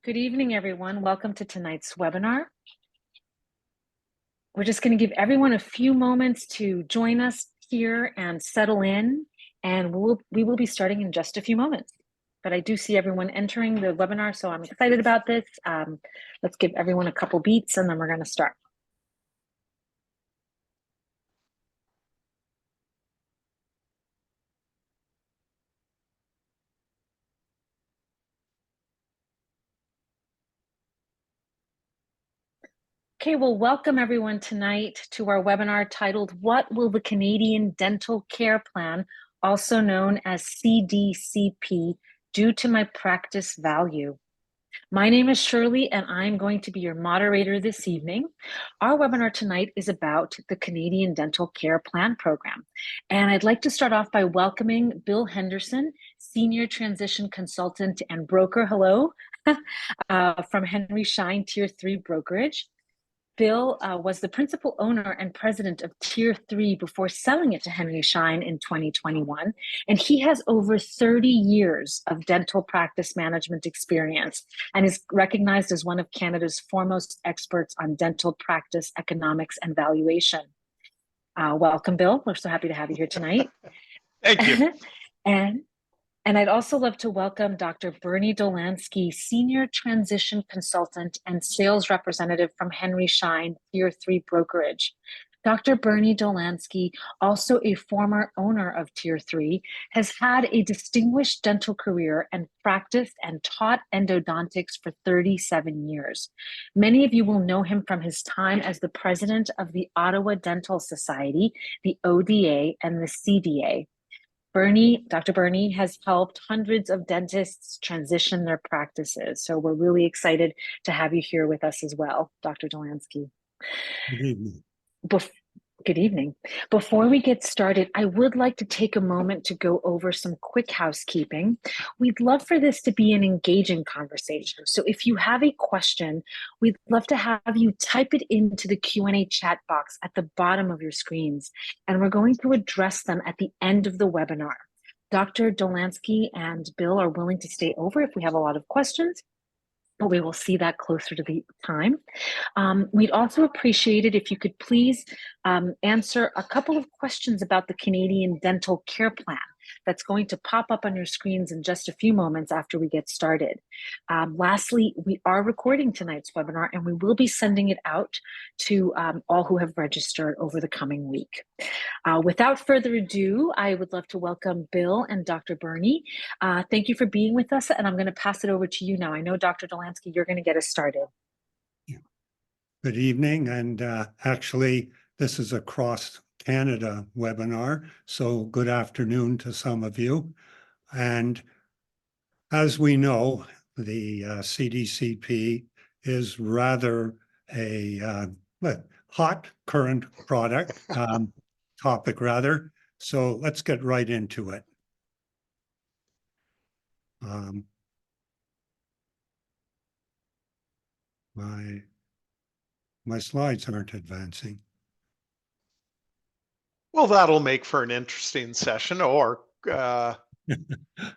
Good evening, everyone. Welcome to tonight's webinar. We're just going to give everyone a few moments to join us here and settle in, and we will be starting in just a few moments. But I do see everyone entering the webinar, so I'm excited about this. Let's give everyone a couple beats, and then we're going to start. Okay, well, welcome everyone tonight to our webinar titled, What Will the Canadian Dental Care Plan, also known as CDCP, Do to My Practice Value? My name is Shirley, and I'm going to be your moderator this evening. Our webinar tonight is about the Canadian Dental Care Plan Program. And I'd like to start off by welcoming Bill Henderson, Senior Transition Consultant and Broker, hello, from Henry Schein Tier 3 Brokerage. Bill was the principal owner and president of Tier 3 before selling it to Henry Schein in 2021. And he has over 30 years of dental practice management experience and is recognized as one of Canada's foremost experts on dental practice economics and valuation. Welcome, Bill. We're so happy to have you here tonight. Thank you. And I'd also love to welcome Dr. Bernie Dolansky, Senior Transition Consultant and Sales Representative from Henry Schein Tier 3 Brokerage. Dr. Bernie Dolansky, also a former owner of Tier 3, has had a distinguished dental career and practiced and taught endodontics for 37 years. Many of you will know him from his time as the president of the Ottawa Dental Society, the ODA, and the CDA. Dr. Bernie has helped hundreds of dentists transition their practices. So we're really excited to have you here with us as well, Dr. Dolansky. Good evening. Good evening. Before we get started, I would like to take a moment to go over some quick housekeeping. We'd love for this to be an engaging conversation. So if you have a question, we'd love to have you type it into the Q&A chat box at the bottom of your screens, and we're going to address them at the end of the webinar. Dr. Dolansky and Bill are willing to stay over if we have a lot of questions, but we will see that closer to the time. We'd also appreciate it if you could please answer a couple of questions about the Canadian Dental Care Plan that's going to pop up on your screens in just a few moments after we get started. Lastly, we are recording tonight's webinar, and we will be sending it out to all who have registered over the coming week. Without further ado, I would love to welcome Bill and Dr. Bernie. Thank you for being with us, and I'm going to pass it over to you now. I know, Dr. Dolansky, you're going to get us started. Good evening, and actually, this is a cross-Canada webinar, so good afternoon to some of you. And as we know, the CDCP is rather a hot current topic rather. So let's get right into it. My slides aren't advancing. Well, that'll make for an interesting session, or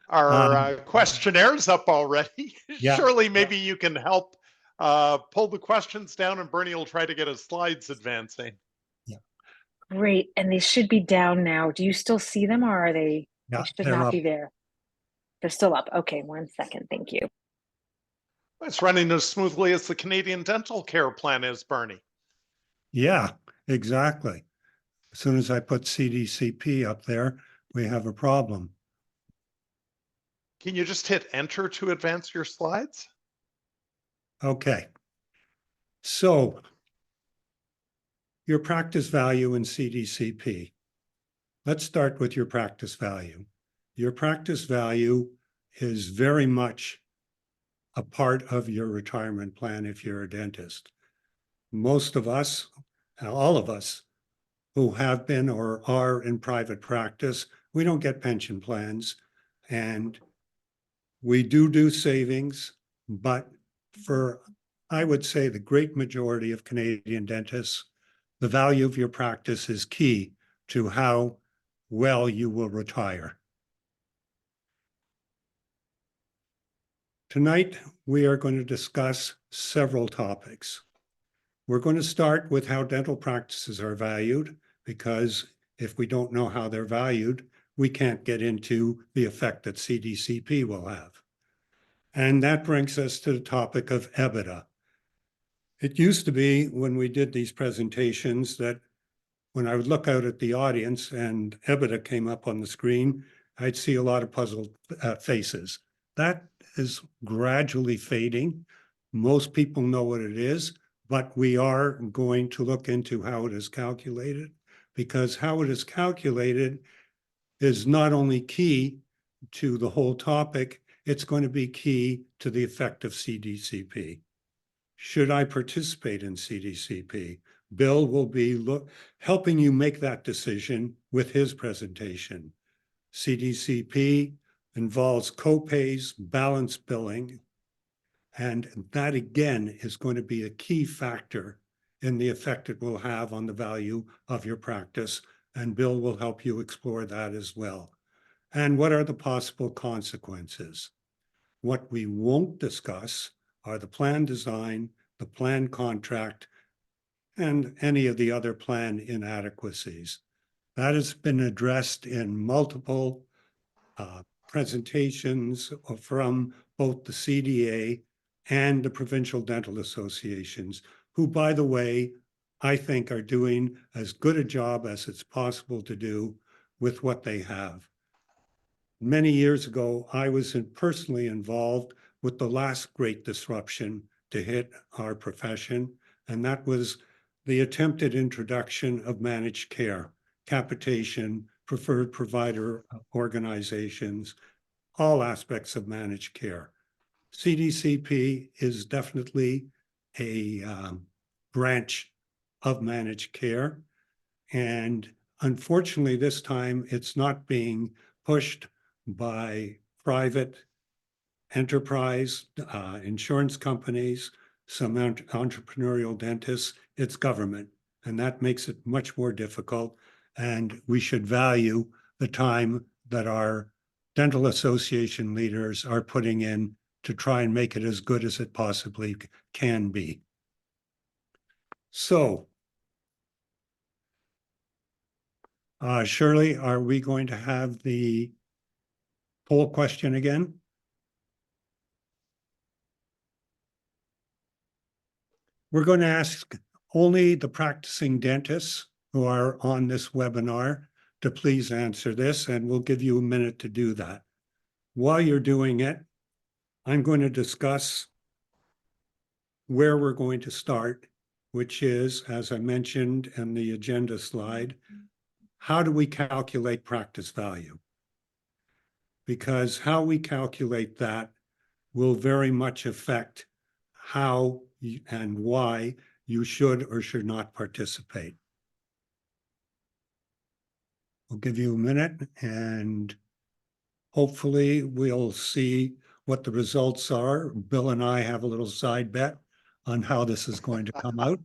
our questionnaires up already. Yeah. Surely maybe you can help pull the questions down, and Bernie will try to get his slides advancing. Yeah. Great, and they should be down now. Do you still see them, or are they? Yeah, they should not be there. They're still up. Okay, 1 second. Thank you. It's running as smoothly as the Canadian Dental Care Plan is, Bernie. Yeah, exactly. As soon as I put CDCP up there, we have a problem. Can you just hit enter to advance your slides? Okay. So your practice value in CDCP. Let's start with your practice value. Your practice value is very much a part of your retirement plan if you're a dentist. Most of us, all of us who have been or are in private practice, we don't get pension plans, and we do savings, but for, I would say, the great majority of Canadian dentists, the value of your practice is key to how well you will retire. Tonight, we are going to discuss several topics. We're going to start with how dental practices are valued, because if we don't know how they're valued, we can't get into the effect that CDCP will have. And that brings us to the topic of EBITDA. It used to be when we did these presentations that when I would look out at the audience and EBITDA came up on the screen, I'd see a lot of puzzled faces. That is gradually fading. Most people know what it is, but we are going to look into how it is calculated, because how it is calculated is not only key to the whole topic, it's going to be key to the effect of CDCP. Should I participate in CDCP? Bill will be helping you make that decision with his presentation. CDCP involves copays, balance billing, and that again is going to be a key factor in the effect it will have on the value of your practice, and Bill will help you explore that as well. And what are the possible consequences? What we won't discuss are the plan design, the plan contract, and any of the other plan inadequacies. That has been addressed in multiple presentations from both the CDA and the provincial dental associations, who, by the way, I think are doing as good a job as it's possible to do with what they have. Many years ago, I was personally involved with the last great disruption to hit our profession, and that was the attempted introduction of managed care, capitation, preferred provider organizations, all aspects of managed care. CDCP is definitely a branch of managed care, and unfortunately this time it's not being pushed by private enterprise, insurance companies, some entrepreneurial dentists. It's government, and that makes it much more difficult. And we should value the time that our dental association leaders are putting in to try and make it as good as it possibly can be. So, Shirley, are we going to have the poll question again? We're going to ask only the practicing dentists who are on this webinar to please answer this, and we'll give you a minute to do that. While you're doing it, I'm going to discuss where we're going to start, which is, as I mentioned in the agenda slide, how do we calculate practice value? Because how we calculate that will very much affect how and why you should or should not participate. We'll give you a minute and hopefully we'll see what the results are. Bill and I have a little side bet on how this is going to come out.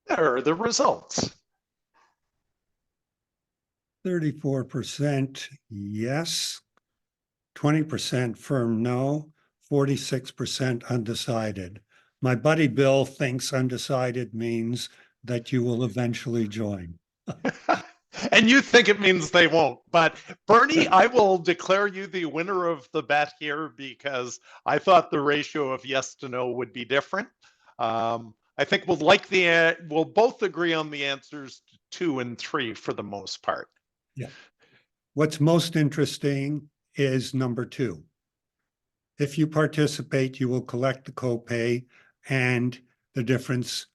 There are the results. 34% yes, 20% firm no, 46% undecided. My buddy Bill thinks undecided means that you will eventually join. And you think it means they won't. But Bernie, I will declare you the winner of the bet here because I thought the ratio of yes to no would be different. I think we'll both agree on the answers 2 and 3 for the most part. Yeah. What's most interesting is number 2. If you participate, you will collect the copay and the difference,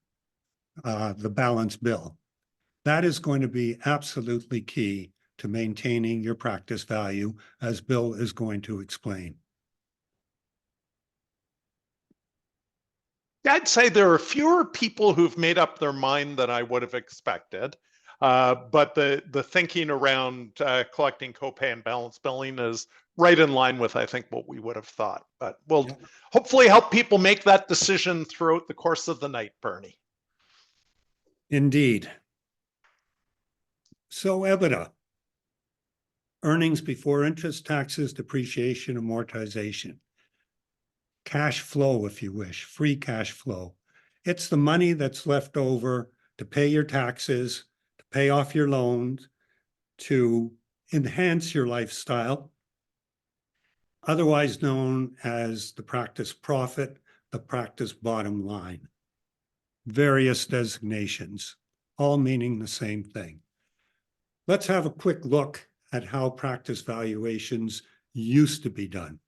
the balance bill. That is going to be absolutely key to maintaining your practice value, as Bill is going to explain. I'd say there are fewer people who've made up their mind than I would have expected. But the thinking around collecting copay and balance billing is right in line with, I think, what we would have thought. But we'll hopefully help people make that decision throughout the course of the night, Bernie. Indeed. So EBITDA, earnings before interest, taxes, depreciation, amortization. Cash flow, if you wish, free cash flow. It's the money that's left over to pay your taxes, to pay off your loans, to enhance your lifestyle, otherwise known as the practice profit, the practice bottom line. Various designations, all meaning the same thing. Let's have a quick look at how practice valuations used to be done.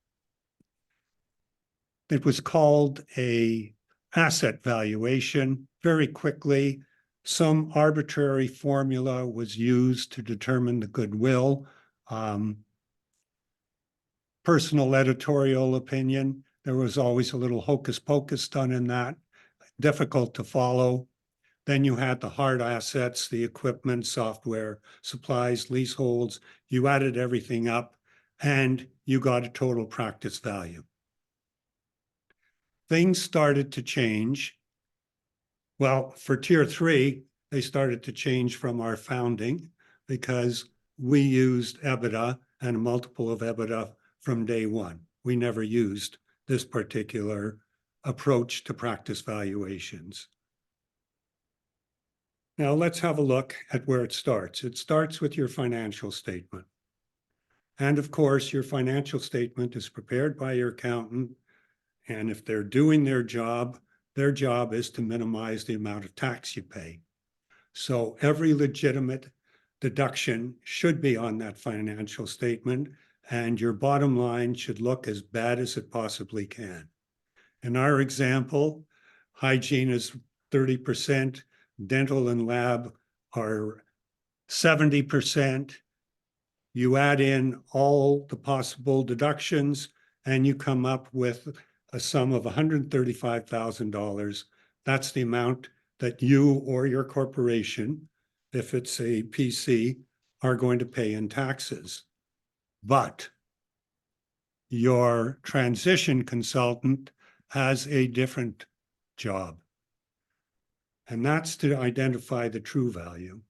It was called a asset valuation. Very quickly, some arbitrary formula was used to determine the goodwill. Personal editorial opinion, there was always a little hocus pocus done in that, difficult to follow. Then you had the hard assets, the equipment, software, supplies, leaseholds. You added everything up and you got a total practice value. Things started to change. Well, for tier 3, they started to change from our founding because we used EBITDA and a multiple of EBITDA from day one. We never used this particular approach to practice valuations. Now let's have a look at where it starts. It starts with your financial statement. And of course, your financial statement is prepared by your accountant. And if they're doing their job is to minimize the amount of tax you pay. So every legitimate deduction should be on that financial statement, and your bottom line should look as bad as it possibly can. In our example, hygiene is 30%, dental and lab are 70%. You add in all the possible deductions and you come up with a sum of $135,000. That's the amount that you or your corporation, if it's a PC, are going to pay in taxes. But your transition consultant has a different job. And that's to identify the true value.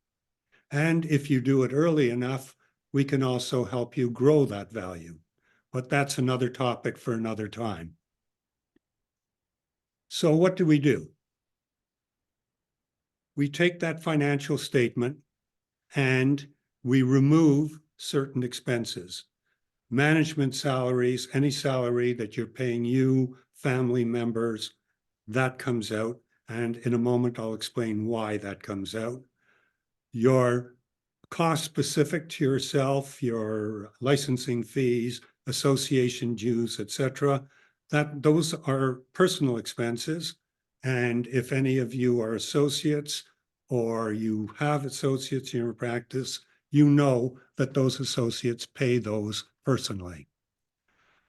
And if you do it early enough, we can also help you grow that value. But that's another topic for another time. So what do? We take that financial statement and we remove certain expenses. Management salaries, any salary that you're paying you, family members, that comes out. And in a moment, I'll explain why that comes out. Your cost specific to yourself, your licensing fees, association dues, etc., those are personal expenses. And if any of you are associates or you have associates in your practice, you know that those associates pay those personally.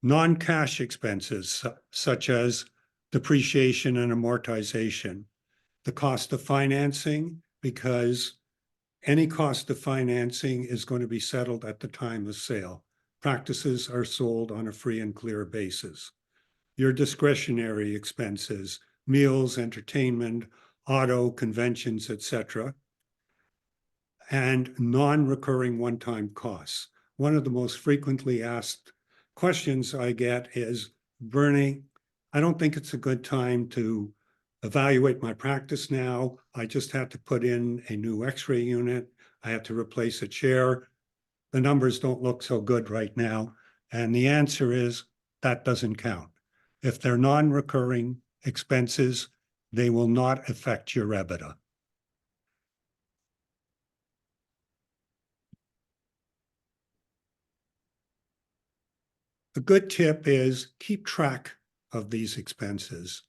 Non-cash expenses, such as depreciation and amortization, the cost of financing, because any cost of financing is going to be settled at the time of sale. Practices are sold on a free and clear basis. Your discretionary expenses, meals, entertainment, auto, conventions, etc., and non-recurring one-time costs. One of the most frequently asked questions I get is, Bernie, I don't think it's a good time to evaluate my practice now. I just had to put in a new X-ray unit. I had to replace a chair. The numbers don't look so good right now. And the answer is that doesn't count. If they're non-recurring expenses, they will not affect your EBITDA. A good tip is keep track of these expenses,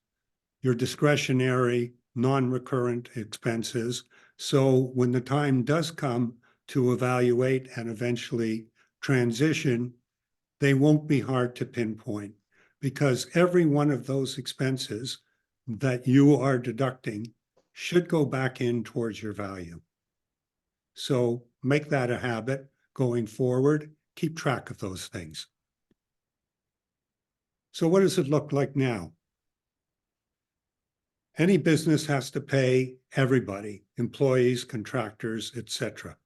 your discretionary, non-recurrent expenses. So when the time does come to evaluate and eventually transition, they won't be hard to pinpoint because every one of those expenses that you are deducting should go back in towards your value. So make that a habit going forward. Keep track of those things. So what does it look like now? Any business has to pay everybody, employees, contractors, etc.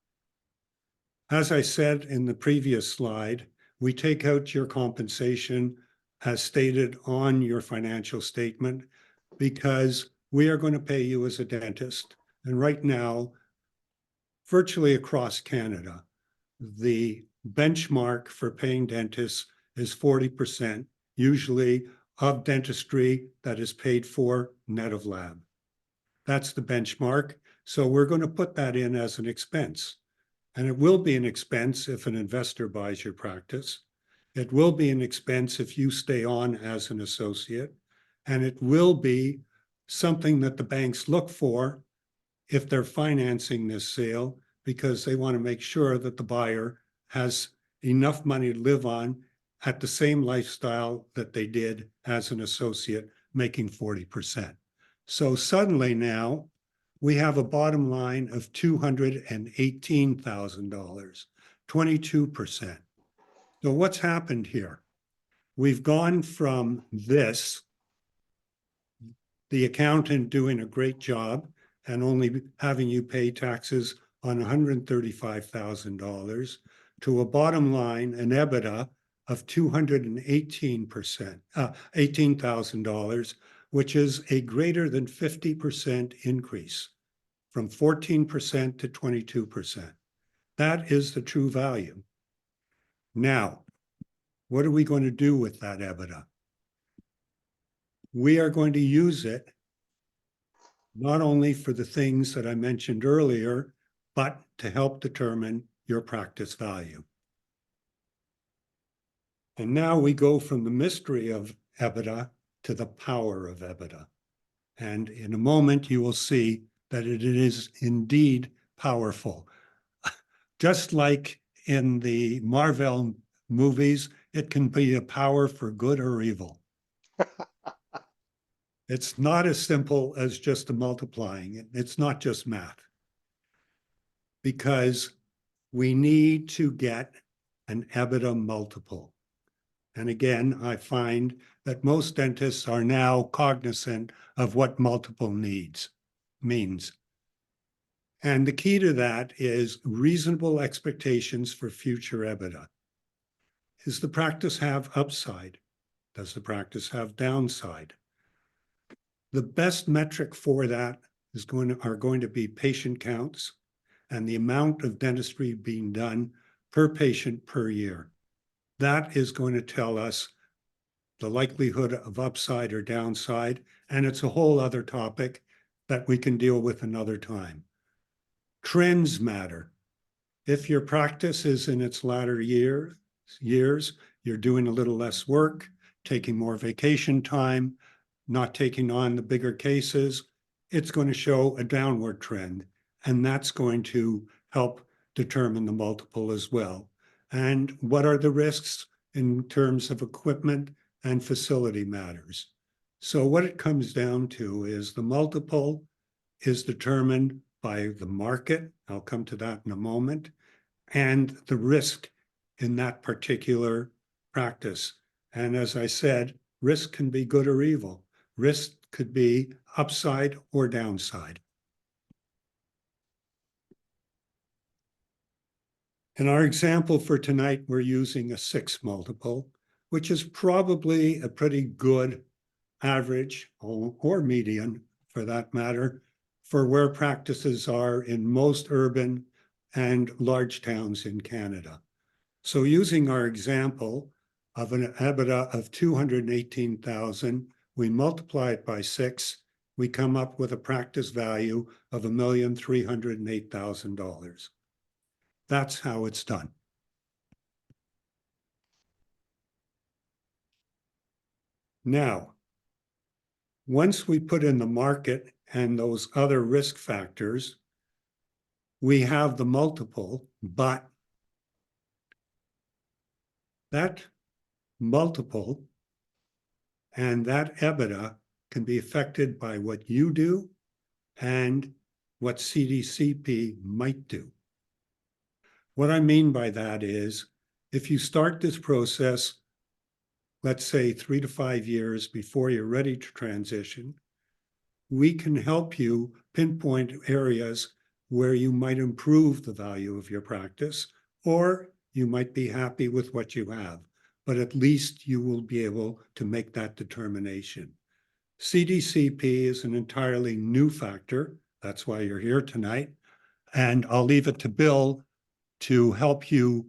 As I said in the previous slide, we take out your compensation as stated on your financial statement because we are going to pay you as a dentist. And right now, virtually across Canada, the benchmark for paying dentists is 40%, usually of dentistry that is paid for net of lab. That's the benchmark. So we're going to put that in as an expense. And it will be an expense if an investor buys your practice. It will be an expense if you stay on as an associate. And it will be something that the banks look for if they're financing this sale, because they want to make sure that the buyer has enough money to live on at the same lifestyle that they did as an associate, making 40%. So suddenly now we have a bottom line of $218,000, 22%. So what's happened here? We've gone from this, the accountant doing a great job and only having you pay taxes on $135,000 to a bottom line, an EBITDA of $18,000, which is a greater than 50% increase from 14% to 22%. That is the true value. Now, what are we going to do with that EBITDA? We are going to use it not only for the things that I mentioned earlier, but to help determine your practice value. And now we go from the mystery of EBITDA to the power of EBITDA. And in a moment, you will see that it is indeed powerful. Just like in the Marvel movies, it can be a power for good or evil. It's not as simple as just a multiplying. It's not just math. Because we need to get an EBITDA multiple. And again, I find that most dentists are now cognizant of what multiple means. And the key to that is reasonable expectations for future EBITDA. Does the practice have upside? Does the practice have downside? The best metric for that are going to be patient counts and the amount of dentistry being done per patient per year. That is going to tell us the likelihood of upside or downside, and it's a whole other topic that we can deal with another time. Trends matter. If your practice is in its latter years, you're doing a little less work, taking more vacation time, not taking on the bigger cases, it's going to show a downward trend. And that's going to help determine the multiple as well. And what are the risks in terms of equipment and facility matters? So what it comes down to is the multiple is determined by the market. I'll come to that in a moment. And the risk in that particular practice. And as I said, risk can be good or evil. Risk could be upside or downside. In our example for tonight, we're using a 6 multiple, which is probably a pretty good average or median, for that matter, for where practices are in most urban and large towns in Canada. So using our example of an EBITDA of $218,000, we multiply it by 6, we come up with a practice value of $1,308,000. That's how it's done. Now, once we put in the market and those other risk factors, we have the multiple, but that multiple and that EBITDA can be affected by what you do and what CDCP might do. What I mean by that is, if you start this process, let's say 3 to 5 years before you're ready to transition, we can help you pinpoint areas where you might improve the value of your practice, or you might be happy with what you have, but at least you will be able to make that determination. CDCP is an entirely new factor. That's why you're here tonight. And I'll leave it to Bill to help you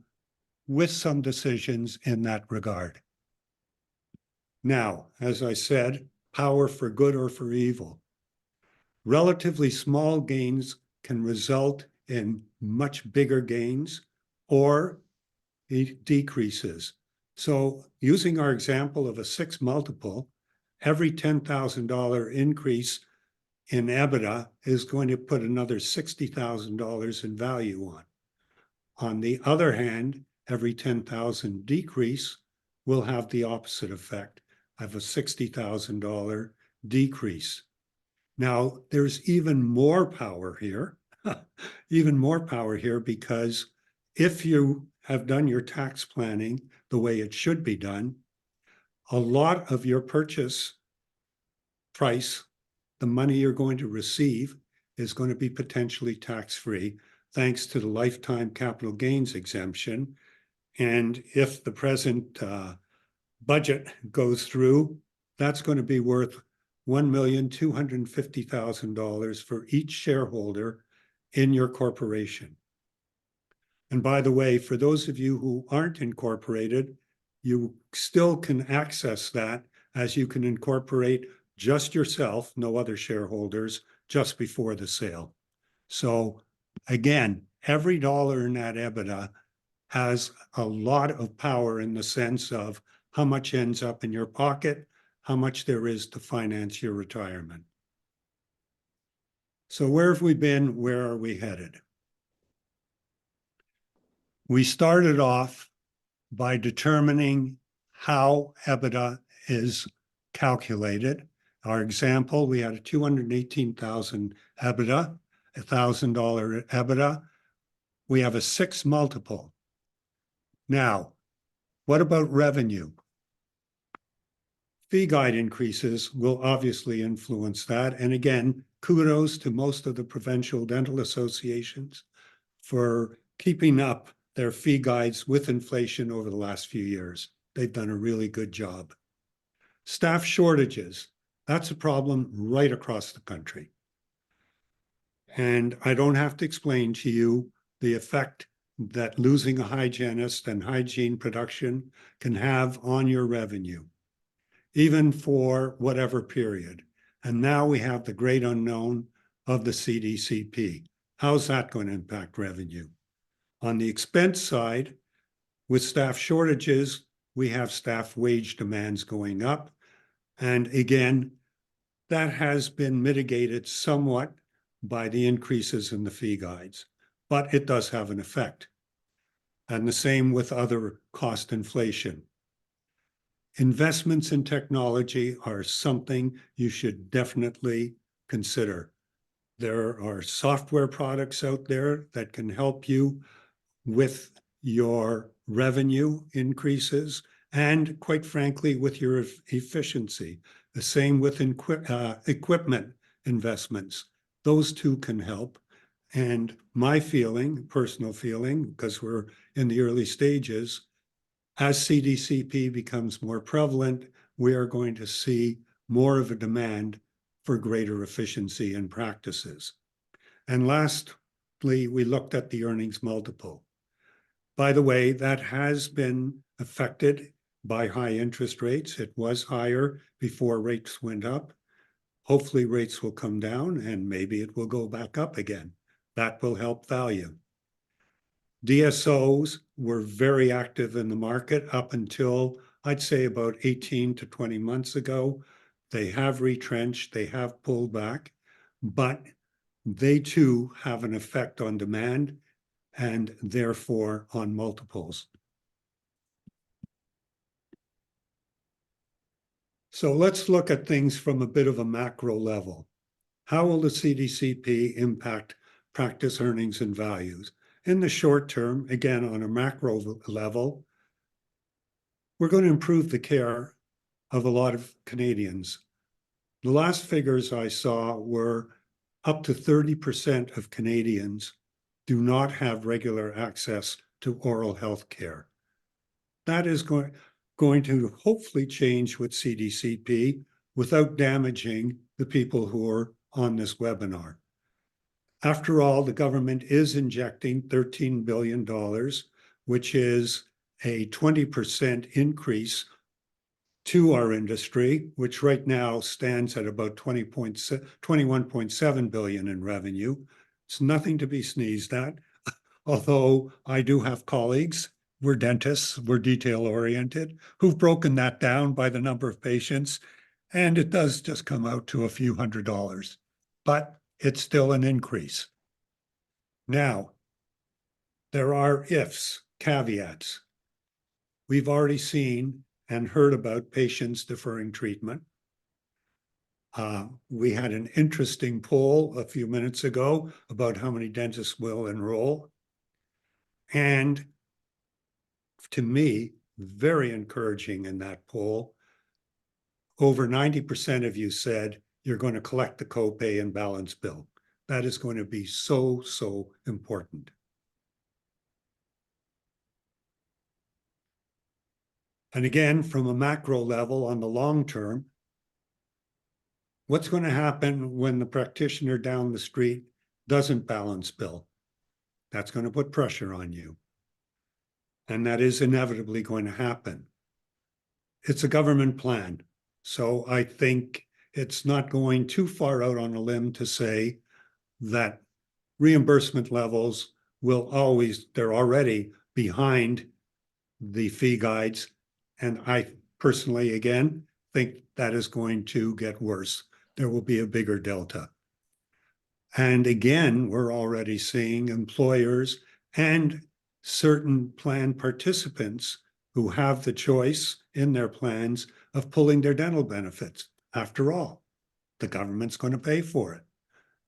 with some decisions in that regard. Now, as I said, power for good or for evil. Relatively small gains can result in much bigger gains or decreases. So using our example of a 6 multiple, every $10,000 increase in EBITDA is going to put another $60,000 in value on. On the other hand, every 10,000 decrease will have the opposite effect of a $60,000 decrease. Now, there's even more power here, even more power here, because if you have done your tax planning the way it should be done, a lot of your purchase price, the money you're going to receive, is going to be potentially tax-free, thanks to the lifetime capital gains exemption. And if the present budget goes through, that's going to be worth $1,250,000 for each shareholder in your corporation. And by the way, for those of you who aren't incorporated, you still can access that, as you can incorporate just yourself, no other shareholders, just before the sale. So again, every dollar in that EBITDA has a lot of power in the sense of how much ends up in your pocket, how much there is to finance your retirement. So where have we been? Where are we headed? We started off by determining how EBITDA is calculated. Our example, we had a $218,000 EBITDA, $1,000 EBITDA. We have a 6 multiple. Now, what about revenue? Fee guide increases will obviously influence that. And again, kudos to most of the provincial dental associations for keeping up their fee guides with inflation over the last few years. They've done a really good job. Staff shortages, that's a problem right across the country. And I don't have to explain to you the effect that losing a hygienist and hygiene production can have on your revenue, even for whatever period. And now we have the great unknown of the CDCP. How's that going to impact revenue? On the expense side, with staff shortages, we have staff wage demands going up. And again, that has been mitigated somewhat by the increases in the fee guides, but it does have an effect. And the same with other cost inflation. Investments in technology are something you should definitely consider. There are software products out there that can help you with your revenue increases and, quite frankly, with your efficiency. The same with equipment investments. Those two can help. And my feeling, personal feeling, because we're in the early stages, as CDCP becomes more prevalent, we are going to see more of a demand for greater efficiency in practices. And lastly, we looked at the earnings multiple. By the way, that has been affected by high interest rates. It was higher before rates went up. Hopefully rates will come down and maybe it will go back up again. That will help value. DSOs were very active in the market up until, I'd say, about 18 to 20 months ago. They have retrenched, they have pulled back, but they too have an effect on demand and therefore on multiples. So let's look at things from a bit of a macro level. How will the CDCP impact practice earnings and values? in the short term, again, on a macro level, we're going to improve the care of a lot of Canadians. The last figures I saw were up to 30% of Canadians do not have regular access to oral health care. That is going to hopefully change with CDCP without damaging the people who are on this webinar. After all, the government is injecting $13 billion, which is a 20% increase to our industry, which right now stands at about 21.7 billion in revenue. It's nothing to be sneezed at, although I do have colleagues, we're dentists, we're detail oriented, who've broken that down by the number of patients, and it does just come out to a few $100s, but it's still an increase. Now, there are ifs, caveats. We've already seen and heard about patients deferring treatment. We had an interesting poll a few minutes ago about how many dentists will enroll. And to me, very encouraging in that poll, over 90% of you said you're going to collect the copay and balance bill. That is going to be so, so important. And again, from a macro level on the long term, what's going to happen when the practitioner down the street doesn't balance bill? That's going to put pressure on you. And that is inevitably going to happen. It's a government plan. So I think it's not going too far out on a limb to say that reimbursement levels will always, they're already behind the fee guides. And I personally, again, think that is going to get worse. There will be a bigger delta. And again, we're already seeing employers and certain plan participants who have the choice in their plans of pulling their dental benefits. After all, the government's going to pay for it.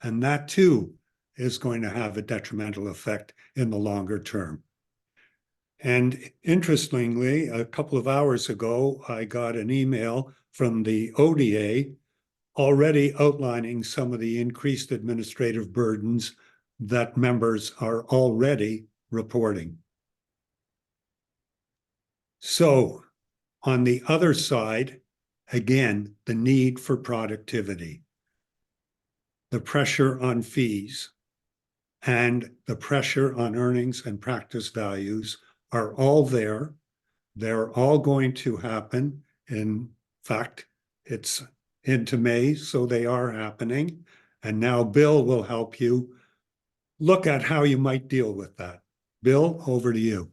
And that too is going to have a detrimental effect in the longer term. And interestingly, a couple of hours ago, I got an email from the ODA already outlining some of the increased administrative burdens that members are already reporting. So on the other side, again, the need for productivity, the pressure on fees, and the pressure on earnings and practice values are all there. They're all going to happen. In fact, it's into May, so they are happening. And now Bill will help you look at how you might deal with that. Bill, over to you.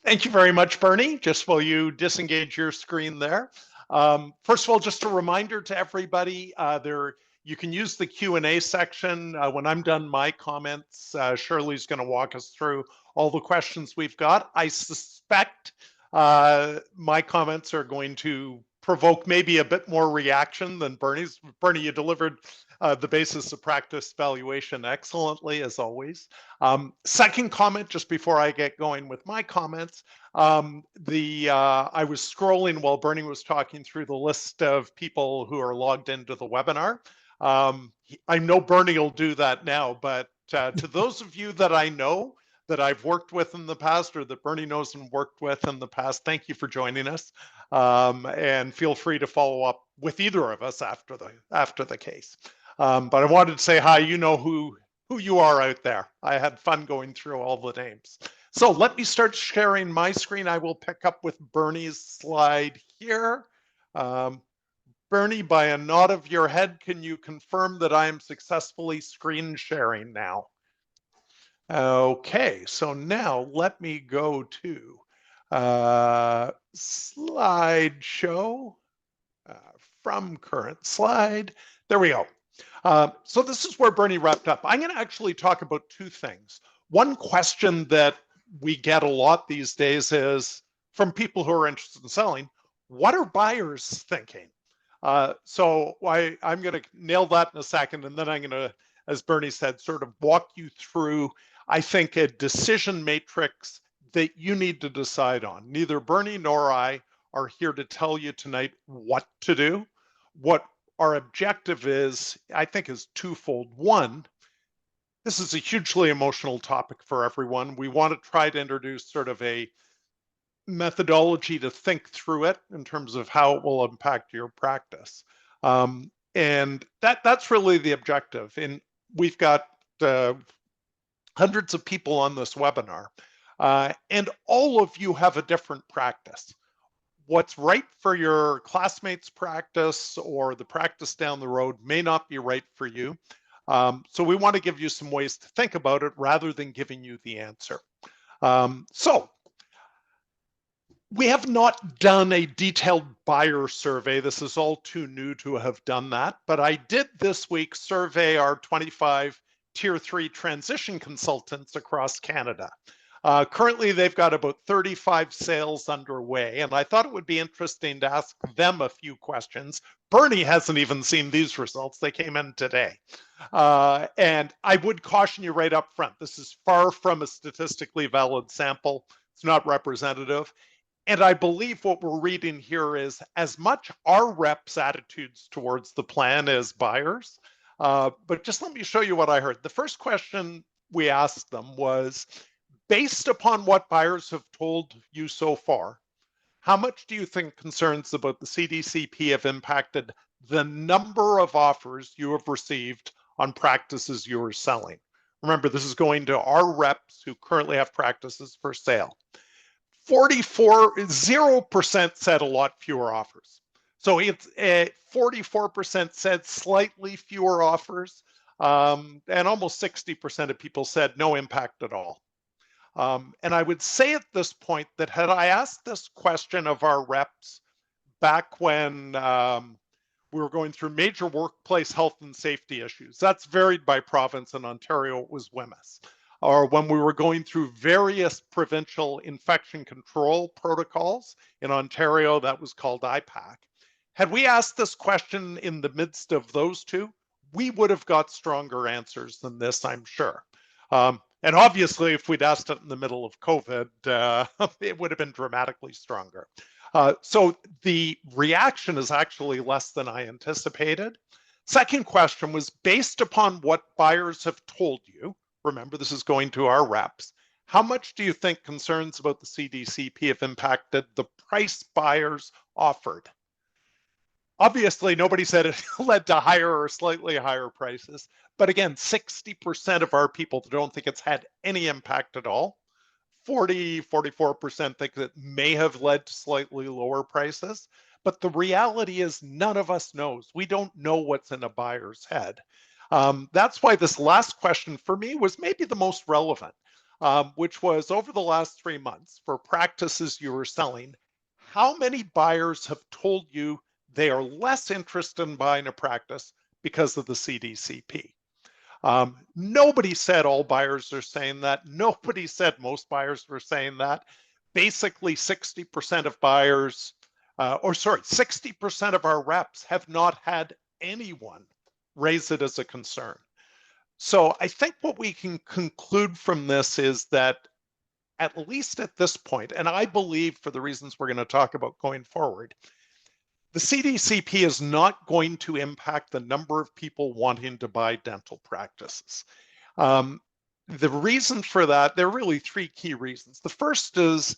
Thank you very much, Bernie. Just while you disengage your screen there. First of all, just a reminder to everybody, you can use the Q&A section. When I'm done my comments, Shirley's going to walk us through all the questions we've got. I suspect my comments are going to provoke maybe a bit more reaction than Bernie's. Bernie, you delivered the basis of practice valuation excellently, as always. Second comment, just before I get going with my comments, I was scrolling while Bernie was talking through the list of people who are logged into the webinar. I know Bernie will do that now, but to those of you that I know that I've worked with in the past or that Bernie knows and worked with in the past, thank you for joining us. And feel free to follow up with either of us after the case. But I wanted to say hi, you know who you are out there. I had fun going through all the names. So let me start sharing my screen. I will pick up with Bernie's slide here. Bernie, by a nod of your head, can you confirm that I am successfully screen sharing now? Okay, so now let me go to slideshow from current slide. There we go. So this is where Bernie wrapped up. I'm going to actually talk about two things. One question that we get a lot these days is from people who are interested in selling, what are buyers thinking? So I'm going to nail that in a second, and then I'm going to, as Bernie said, sort of walk you through I think, a decision matrix that you need to decide on. Neither Bernie nor I are here to tell you tonight what to do. What our objective is, I think, is twofold. One, this is a hugely emotional topic for everyone. We want to try to introduce sort of a methodology to think through it in terms of how it will impact your practice. And that's really the objective. And we've got hundreds of people on this webinar, and all of you have a different practice. What's right for your classmates' practice or the practice down the road may not be right for you. So we want to give you some ways to think about it rather than giving you the answer. So we have not done a detailed buyer survey. This is all too new to have done that, but I did this week survey our 25 Tier 3 transition consultants across Canada. Currently, they've got about 35 sales underway, and I thought it would be interesting to ask them a few questions. Bernie hasn't even seen these results. They came in today. And I would caution you right up front, this is far from a statistically valid sample. It's not representative. And I believe what we're reading here is as much our reps' attitudes towards the plan as buyers. But just let me show you what I heard. The first question we asked them was, based upon what buyers have told you so far, how much do you think concerns about the CDCP have impacted the number of offers you have received on practices you are selling? Remember, this is going to our reps who currently have practices for sale. 0% said a lot fewer offers. So it's 44% said slightly fewer offers, and almost 60% of people said no impact at all. And I would say at this point that had I asked this question of our reps back when we were going through major workplace health and safety issues, that's varied by province. In Ontario, it was WHMIS. Or when we were going through various provincial infection control protocols in Ontario, that was called IPAC. Had we asked this question in the midst of those two, we would have got stronger answers than this, I'm sure. And obviously, if we'd asked it in the middle of COVID, it would have been dramatically stronger. So the reaction is actually less than I anticipated. Second question was, based upon what buyers have told you, remember, this is going to our reps, how much do you think concerns about the CDCP have impacted the price buyers offered? Obviously, nobody said it led to higher or slightly higher prices. But again, 60% of our people don't think it's had any impact at all. 44% think that may have led to slightly lower prices. But the reality is none of us knows. We don't know what's in a buyer's head. That's why this last question for me was maybe the most relevant, which was over the last 3 months for practices you were selling, how many buyers have told you they are less interested in buying a practice because of the CDCP? Nobody said all buyers are saying that. Nobody said most buyers were saying that. Basically, 60% of buyers, 60% of our reps have not had anyone raise it as a concern. So I think what we can conclude from this is that, at least at this point, and I believe for the reasons we're going to talk about going forward, the CDCP is not going to impact the number of people wanting to buy dental practices. The reason for that, there are really 3 key reasons. The first is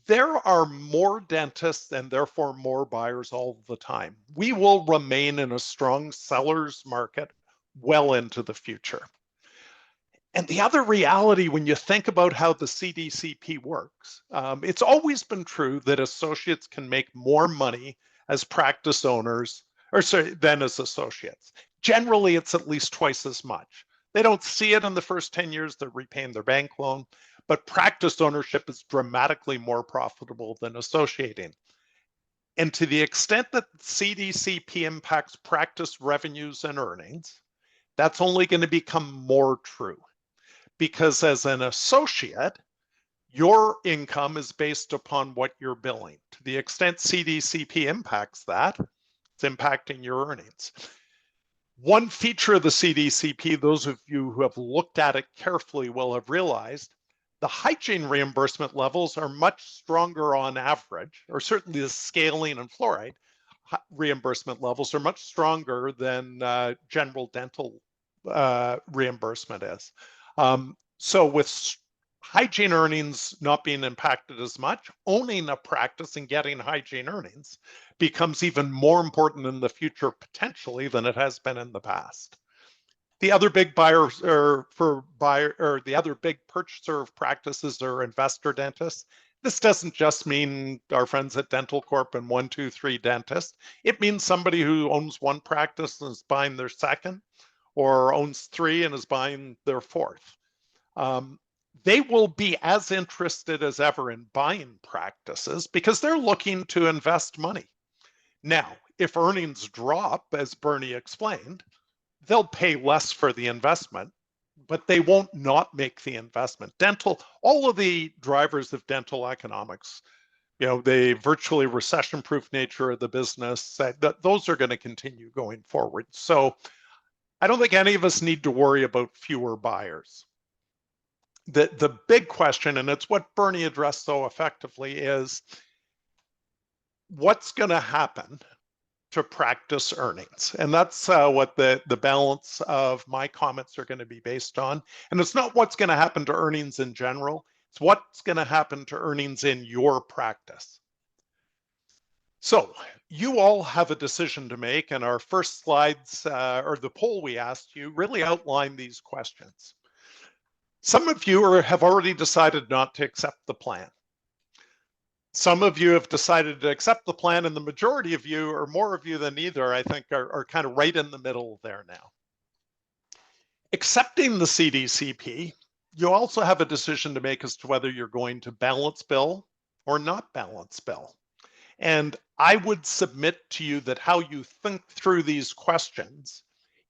there are more dentists and therefore more buyers all the time. We will remain in a strong seller's market well into the future. And the other reality, when you think about how the CDCP works, it's always been true that associates can make more money as practice owners, than as associates. Generally, it's at least twice as much. They don't see it in the first 10 years, they're repaying their bank loan, but practice ownership is dramatically more profitable than associating. And to the extent that CDCP impacts practice revenues and earnings, that's only going to become more true. Because as an associate, your income is based upon what you're billing. To the extent CDCP impacts that, it's impacting your earnings. One feature of the CDCP, those of you who have looked at it carefully will have realized, the hygiene reimbursement levels are much stronger on average, or certainly the scaling and fluoride reimbursement levels are much stronger than general dental reimbursement is. So with hygiene earnings not being impacted as much, owning a practice and getting hygiene earnings becomes even more important in the future potentially than it has been in the past. The other big buyers the other big purchaser of practices are investor dentists. This doesn't just mean our friends at Dental Corp and 123 Dentist. It means somebody who owns one practice and is buying their second, or owns three and is buying their fourth. They will be as interested as ever in buying practices because they're looking to invest money. Now, if earnings drop, as Bernie explained, they'll pay less for the investment, but they won't not make the investment. All of the drivers of dental economics, the virtually recession-proof nature of the business, those are going to continue going forward. So I don't think any of us need to worry about fewer buyers. The big question, and it's what Bernie addressed so effectively, is what's going to happen to practice earnings? And that's what the balance of my comments are going to be based on. And it's not what's going to happen to earnings in general, it's what's going to happen to earnings in your practice. So you all have a decision to make, and our first slides, or the poll we asked you, really outline these questions. Some of you have already decided not to accept the plan. Some of you have decided to accept the plan, and the majority of you, or more of you than either, I think are kind of right in the middle there now. Accepting the CDCP, you also have a decision to make as to whether you're going to balance bill or not balance bill. And I would submit to you that how you think through these questions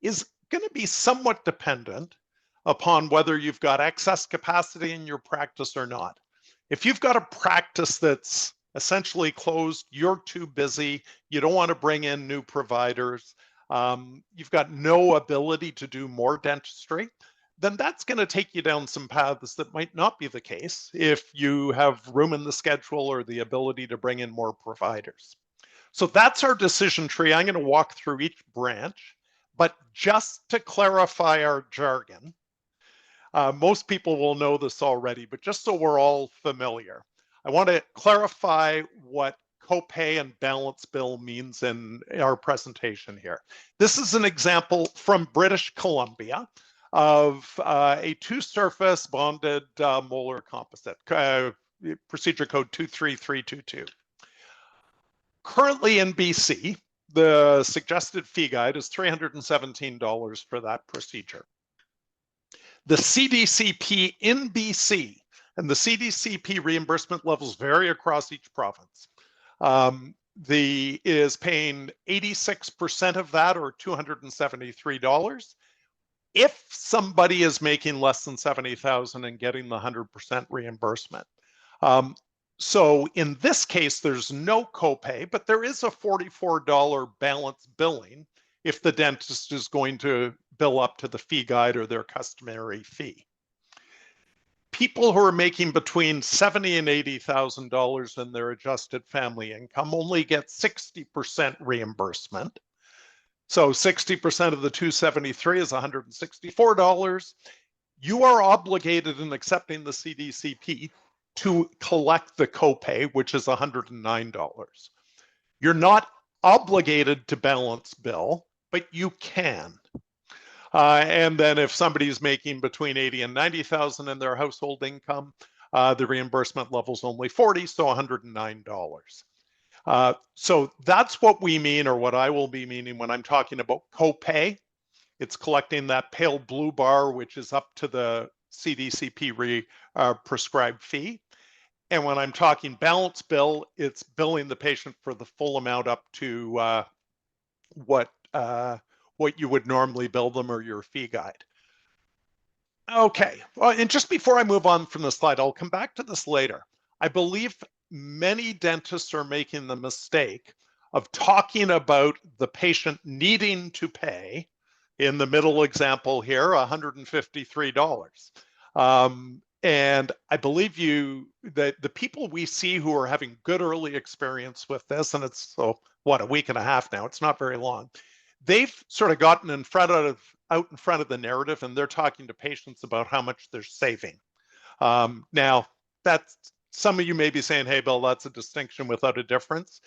is going to be somewhat dependent upon whether you've got excess capacity in your practice or not. If you've got a practice that's essentially closed, you're too busy, you don't want to bring in new providers, you've got no ability to do more dentistry, then that's going to take you down some paths that might not be the case if you have room in the schedule or the ability to bring in more providers. So that's our decision tree. I'm going to walk through each branch, but just to clarify our jargon, most people will know this already, but just so we're all familiar, I want to clarify what copay and balance bill means in our presentation here. This is an example from British Columbia of a two-surface bonded molar composite, procedure code 23322. Currently in BC, the suggested fee guide is $317 for that procedure. The CDCP in BC, and the CDCP reimbursement levels vary across each province, is paying 86% of that, or $273, if somebody is making less than $70,000 and getting the 100% reimbursement. So in this case, there's no copay, but there is a $44 balance billing if the dentist is going to bill up to the fee guide or their customary fee. People who are making between $70,000 and $80,000 in their adjusted family income only get 60% reimbursement. So 60% of the 273 is $164. You are obligated in accepting the CDCP to collect the copay, which is $109. You're not obligated to balance bill, but you can. And then if somebody's making between 80 and 90,000 in their household income, the reimbursement level is only 40, so $109. So that's what we mean, or what I will be meaning when I'm talking about copay. It's collecting that pale blue bar, which is up to the CDCP prescribed fee. And when I'm talking balance bill, it's billing the patient for the full amount up to what you would normally bill them, or your fee guide. Okay, well, and just before I move on from the slide, I'll come back to this later. I believe many dentists are making the mistake of talking about the patient needing to pay In the middle example here, $153. And I believe that the people we see who are having good early experience with this, and it's a week and a half now, it's not very long, they've sort of gotten out in front of the narrative, and they're talking to patients about how much they're saving. Now, that's, some of you may be saying, hey, Bill, that's a distinction without a difference.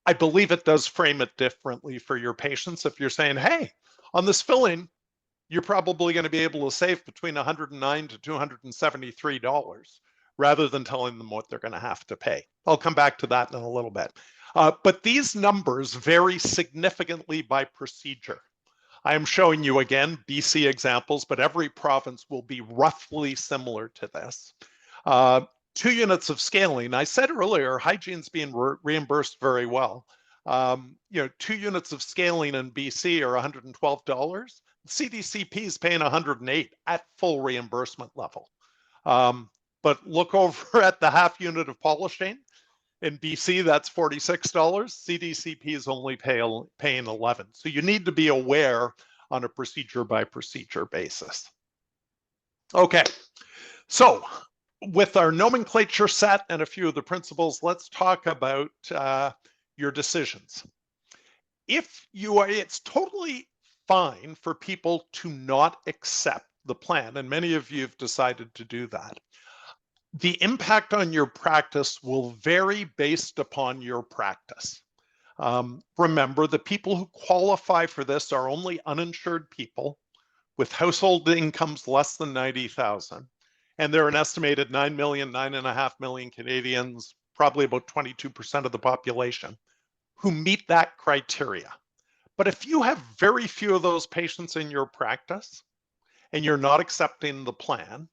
I believe it does frame it differently for your patients. If you're saying, hey, on this filling, you're probably going to be able to save between $109 to $273 rather than telling them what they're going to have to pay. I'll come back to that in a little bit. But these numbers vary significantly by procedure. I am showing you again BC examples, but every province will be roughly similar to this. 2 units of scaling. I said earlier, hygiene's being reimbursed very well. 2 units of scaling in BC are $112. CDCP is paying $108 at full reimbursement level. But look over at the half unit of polishing. In BC, that's $46. CDCP is only paying $11. So you need to be aware on a procedure by procedure basis. Okay, so with our nomenclature set and a few of the principles, let's talk about your decisions. It's totally fine for people to not accept the plan, and many of you have decided to do that. The impact on your practice will vary based upon your practice. Remember, the people who qualify for this are only uninsured people with household incomes less than 90,000. And there are an estimated 9 million, 9.5 million Canadians, probably about 22% of the population, who meet that criteria. But if you have very few of those patients in your practice and you're not accepting the plan,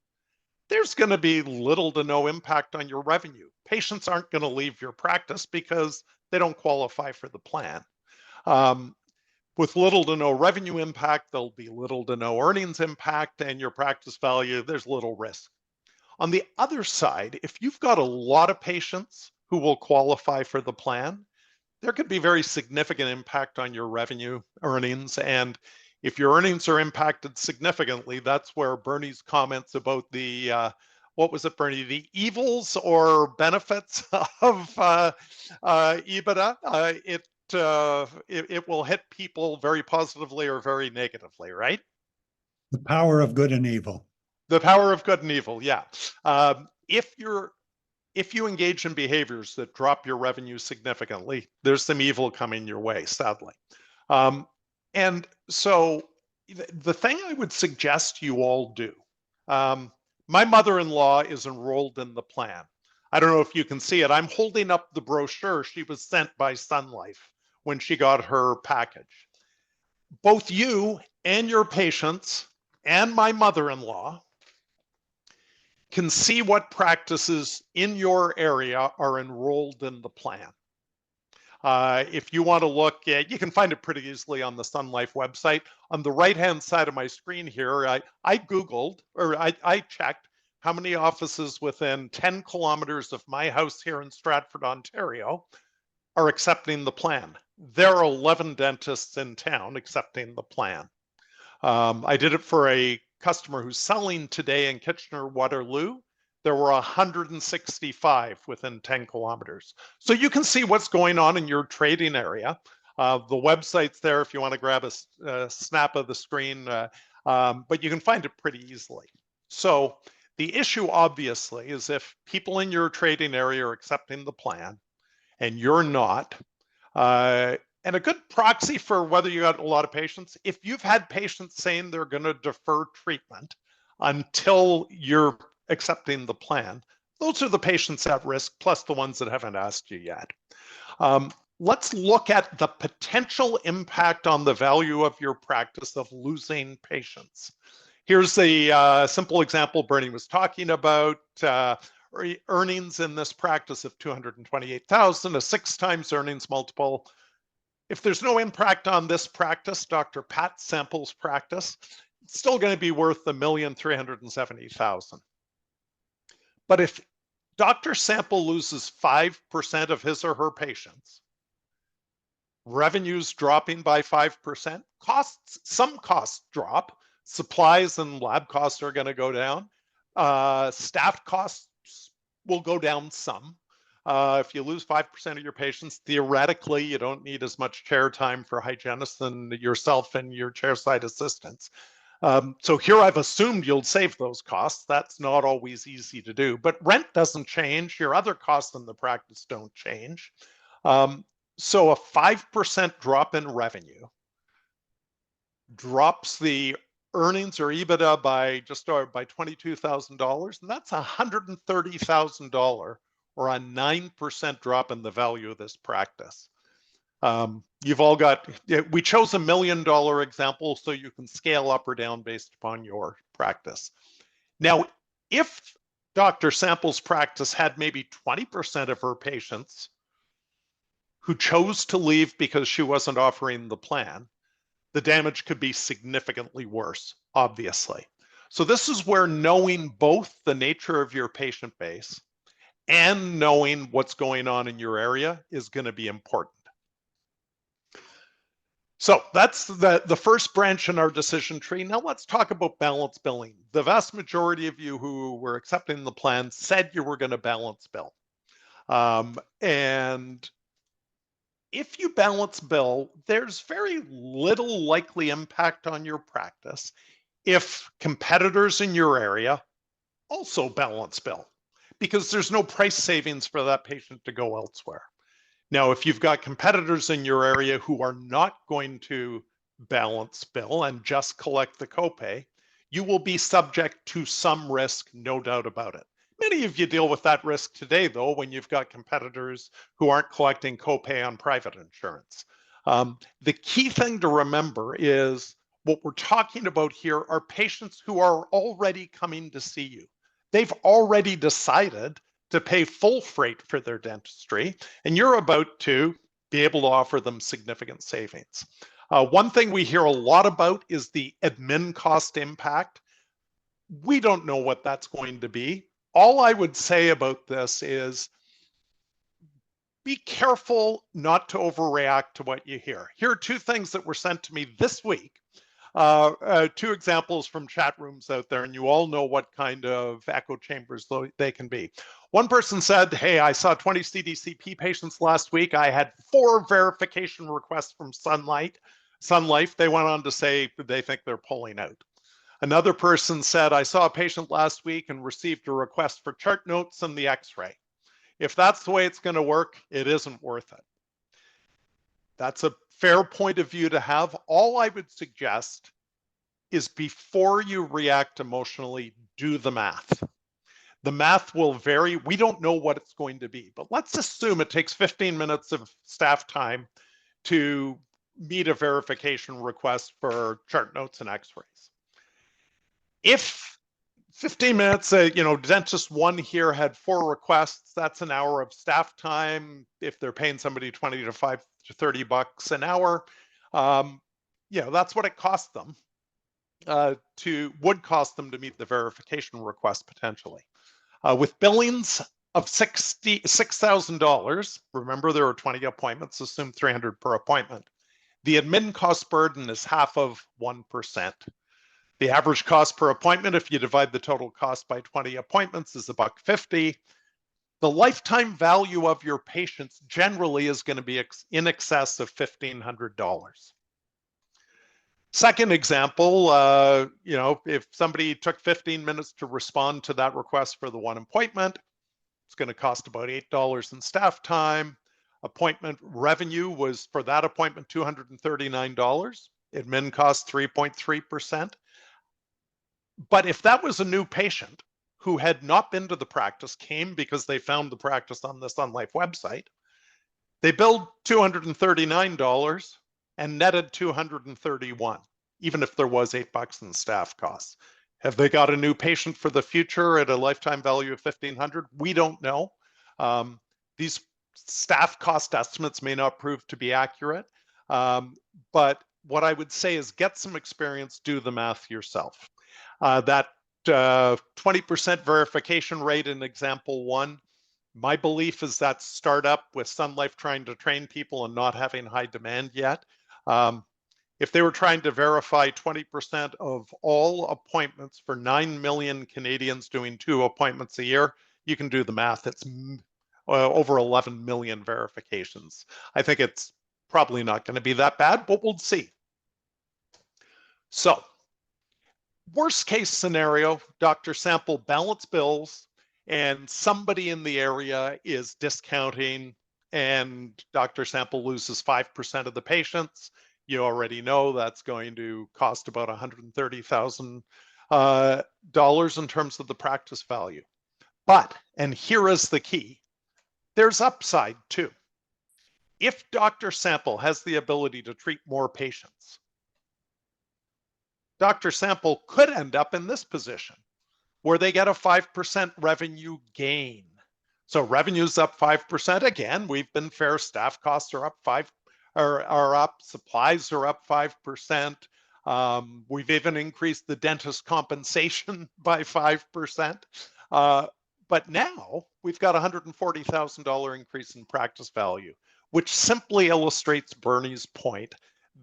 there's going to be little to no impact on your revenue. Patients aren't going to leave your practice because they don't qualify for the plan. With little to no revenue impact, there'll be little to no earnings impact, and your practice value, there's little risk. On the other side, if you've got a lot of patients who will qualify for the plan, there could be very significant impact on your revenue earnings. And if your earnings are impacted significantly, that's where Bernie's comments about the, what was it, Bernie, the evils or benefits of EBITDA, it will hit people very positively or very negatively, right? The power of good and evil. The power of good and evil, yeah. If you engage in behaviors that drop your revenue significantly, there's some evil coming your way, sadly. And so the thing I would suggest you all do, my mother-in-law is enrolled in the plan. I don't know if you can see it. I'm holding up the brochure she was sent by Sun Life when she got her package. Both you and your patients and my mother-in-law can see what practices in your area are enrolled in the plan. If you want to look at, you can find it pretty easily on the Sun Life website. On the right-hand side of my screen here, I Googled, or I checked how many offices within 10 kilometers of my house here in Stratford, Ontario, are accepting the plan. There are 11 dentists in town accepting the plan. I did it for a customer who's selling today in Kitchener-Waterloo. There were 165 within 10 kilometers. So you can see what's going on in your trading area. The website's there if you want to grab a snap of the screen, but you can find it pretty easily. So the issue obviously is if people in your trading area are accepting the plan and you're not, and a good proxy for whether you got a lot of patients, if you've had patients saying they're going to defer treatment until you're accepting the plan, those are the patients at risk, plus the ones that haven't asked you yet. Let's look at the potential impact on the value of your practice of losing patients. Here's the simple example Bernie was talking about. Earnings in this practice of 228,000, a 6 times earnings multiple. If there's no impact on this practice, Dr. Pat Sample's practice, it's still going to be worth $1,370,000. But if Dr. Sample loses 5% of his or her patients, revenues dropping by 5%, some costs drop. Supplies and lab costs are going to go down. Staff costs will go down some. If you lose 5% of your patients, theoretically, you don't need as much chair time for hygienists and yourself and your chairside assistants. So here I've assumed you'll save those costs. That's not always easy to do, but rent doesn't change. Your other costs in the practice don't change. So a 5% drop in revenue drops the earnings or EBITDA by by $22,000, and that's $130,000 or a 9% drop in the value of this practice. You've all got, we chose $1 million example so you can scale up or down based upon your practice. Now, if Dr. Sample's practice had maybe 20% of her patients who chose to leave because she wasn't offering the plan, the damage could be significantly worse, obviously. So this is where knowing both the nature of your patient base and knowing what's going on in your area is going to be important. So that's the first branch in our decision tree. Now let's talk about balance billing. The vast majority of you who were accepting the plan said you were going to balance bill. And if you balance bill, there's very little likely impact on your practice if competitors in your area also balance bill, because there's no price savings for that patient to go elsewhere. Now, if you've got competitors in your area who are not going to balance bill and just collect the copay, you will be subject to some risk, no doubt about it. Many of you deal with that risk today, though, when you've got competitors who aren't collecting copay on private insurance. The key thing to remember is what we're talking about here are patients who are already coming to see you. They've already decided to pay full freight for their dentistry, and you're about to be able to offer them significant savings. One thing we hear a lot about is the admin cost impact. We don't know what that's going to be. All I would say about this is be careful not to overreact to what you hear. Here are two things that were sent to me this week. Two examples from chat rooms out there, and you all know what kind of echo chambers they can be. One person said, hey, I saw 20 CDCP patients last week. I had 4 verification requests from Sun Life. They went on to say they think they're pulling out. Another person said, I saw a patient last week and received a request for chart notes and the x-ray. If that's the way it's going to work, it isn't worth it. That's a fair point of view to have. All I would suggest is before you react emotionally, do the math. The math will vary. We don't know what it's going to be, but let's assume it takes 15 minutes of staff time to meet a verification request for chart notes and x-rays. If 15 minutes, dentist one here had 4 requests, that's an hour of staff time. If they're paying somebody $20 to $30 an hour, that's what it costs them would cost them to meet the verification request potentially. With billings of $6,000, remember there are 20 appointments, assume 300 per appointment. The admin cost burden is half of 1%. The average cost per appointment, if you divide the total cost by 20 appointments, is $1.50. The lifetime value of your patients generally is going to be in excess of $1,500. Second example, if somebody took 15 minutes to respond to that request for the one appointment, it's going to cost about $8 in staff time. Appointment revenue was for that appointment $239. Admin cost 3.3%. But if that was a new patient who had not been to the practice, came because they found the practice on the Sun Life website, they billed $239 and netted $231, even if there was $8 in staff costs. Have they got a new patient for the future at a lifetime value of $1,500? We don't know. These staff cost estimates may not prove to be accurate, but what I would say is get some experience, do the math yourself. That 20% verification rate in example 1, My belief is that startup with Sun Life trying to train people and not having high demand yet. If they were trying to verify 20% of all appointments for 9 million Canadians doing 2 appointments a year, you can do the math. It's over 11 million verifications. I think it's probably not going to be that bad, but we'll see. So, worst case scenario, Dr. Sample balance bills and somebody in the area is discounting and Dr. Sample loses 5% of the patients. You already know that's going to cost about $130,000 in terms of the practice value. But, and here is the key, there's upside too. If Dr. Sample has the ability to treat more patients, Dr. Sample could end up in this position where they get a 5% revenue gain. So revenue's up 5%. Again, we've been fair. Staff costs are up are up. Supplies are up 5%. We've even increased the dentist compensation by 5%. But now we've got a $140,000 increase in practice value, which simply illustrates Bernie's point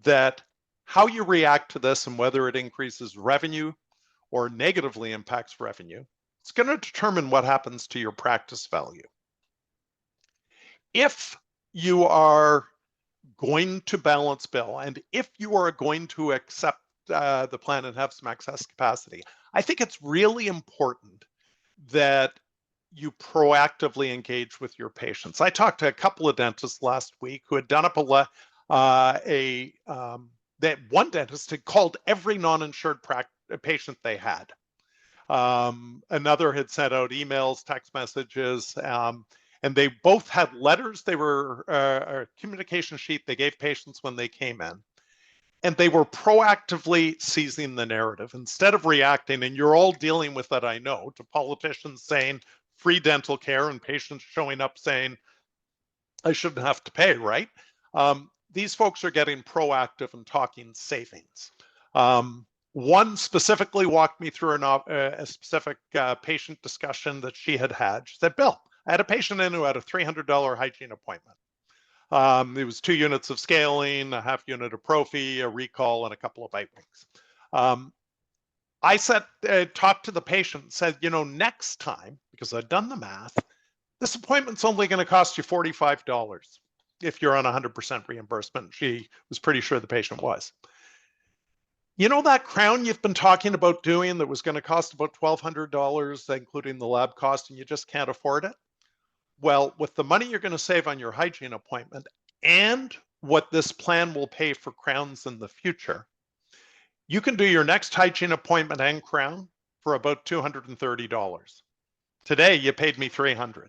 that how you react to this and whether it increases revenue or negatively impacts revenue, it's going to determine what happens to your practice value. If you are going to balance bill and if you are going to accept the plan and have some excess capacity, I think it's really important that you proactively engage with your patients. I talked to a couple of dentists last week who had done up that one dentist had called every non-insured patient they had. Another had sent out emails, text messages, and they both had letters. They were a communication sheet they gave patients when they came in. And they were proactively seizing the narrative instead of reacting. And you're all dealing with that, I know, to politicians saying free dental care and patients showing up saying, I shouldn't have to pay, right? These folks are getting proactive and talking savings. One specifically walked me through a specific patient discussion that she had had. She said, Bill, I had a patient in who had a $300 hygiene appointment. It was 2 units of scaling, a half unit of prophy, a recall, and a couple of bite wings. I talked to the patient and said, next time, because I'd done the math, this appointment's only going to cost you $45 if you're on 100% reimbursement. She was pretty sure the patient was. That crown you've been talking about doing that was going to cost about $1,200, including the lab cost, and you just can't afford it? Well, with the money you're going to save on your hygiene appointment and what this plan will pay for crowns in the future, you can do your next hygiene appointment and crown for about $230. Today, you paid me $300.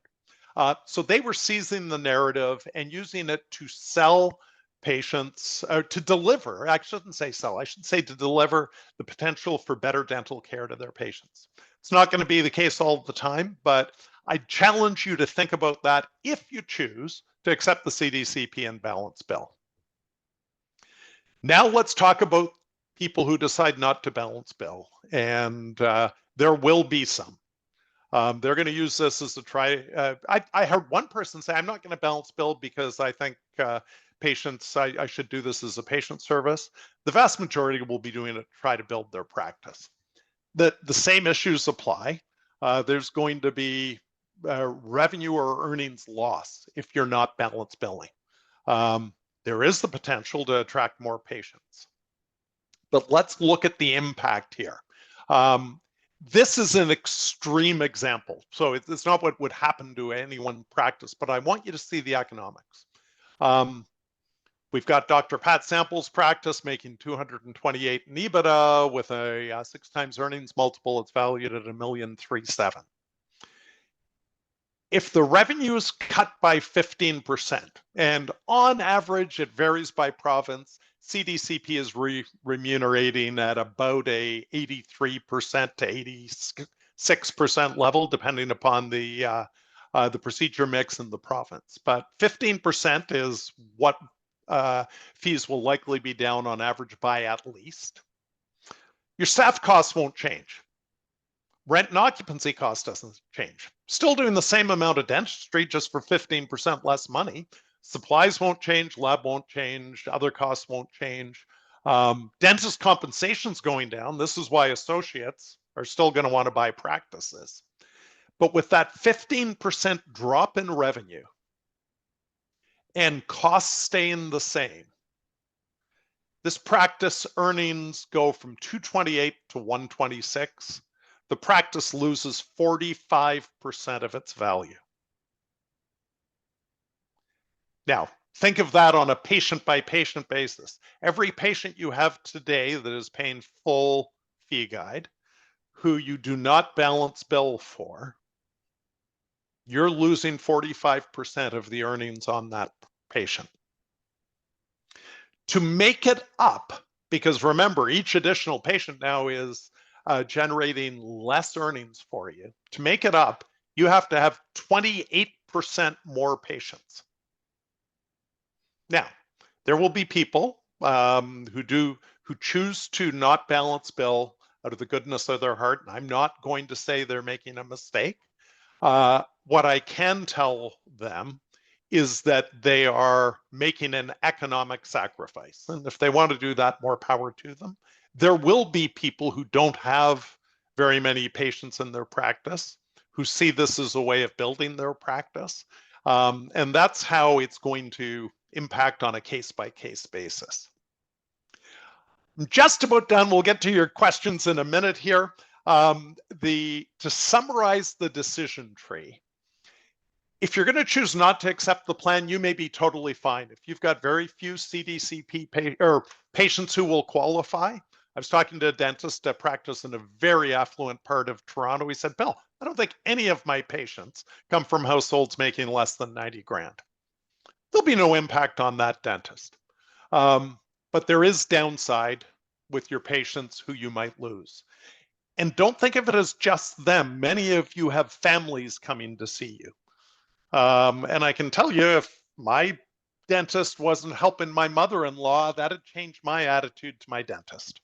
So they were seizing the narrative and using it to sell patients, or to deliver, I shouldn't say sell, I should say to deliver the potential for better dental care to their patients. It's not going to be the case all the time, but I challenge you to think about that if you choose to accept the CDCP and balance bill. Now let's talk about people who decide not to balance bill, and there will be some. They're going to use this as a try. I heard one person say, I'm not going to balance bill because I think patients, I should do this as a patient service. The vast majority will be doing it to try to build their practice. The same issues apply. There's going to be revenue or earnings loss if you're not balance billing. There is the potential to attract more patients. But let's look at the impact here. This is an extreme example. So it's not what would happen to any one practice, but I want you to see the economics. We've got Dr. Pat Sample's practice making $228 in EBITDA with a 6 times earnings multiple. It's valued at $1,370,000. If the revenue is cut by 15%, and on average it varies by province, CDCP is remunerating at about a 83% to 86% level, depending upon the procedure mix in the province. But 15% is what fees will likely be down on average by at least. Your staff costs won't change. Rent and occupancy cost doesn't change. Still doing the same amount of dentistry, just for 15% less money. Supplies won't change, lab won't change, other costs won't change. Dentist compensation's going down. This is why associates are still going to want to buy practices. But with that 15% drop in revenue and costs staying the same, this practice earnings go from 228 to 126. The practice loses 45% of its value. Now, think of that on a patient by patient basis. Every patient you have today that is paying full fee guide, who you do not balance bill for, you're losing 45% of the earnings on that patient. To make it up, because remember, each additional patient now is generating less earnings for you. To make it up, you have to have 28% more patients. Now, there will be people who choose to not balance bill out of the goodness of their heart. And I'm not going to say they're making a mistake. What I can tell them is that they are making an economic sacrifice. And if they want to do that, more power to them. There will be people who don't have very many patients in their practice, who see this as a way of building their practice. And that's how it's going to impact on a case-by-case basis. I'm just about done. We'll get to your questions in a minute here. To summarize the decision tree, if you're going to choose not to accept the plan, you may be totally fine. If you've got very few CDCP patients who will qualify. I was talking to a dentist at practice in a very affluent part of Toronto. He said, Bill, I don't think any of my patients come from households making less than 90 grand. There'll be no impact on that dentist. But there is downside with your patients who you might lose. And don't think of it as just them. Many of you have families coming to see you. And I can tell you, if my dentist wasn't helping my mother-in-law, that'd change my attitude to my dentist.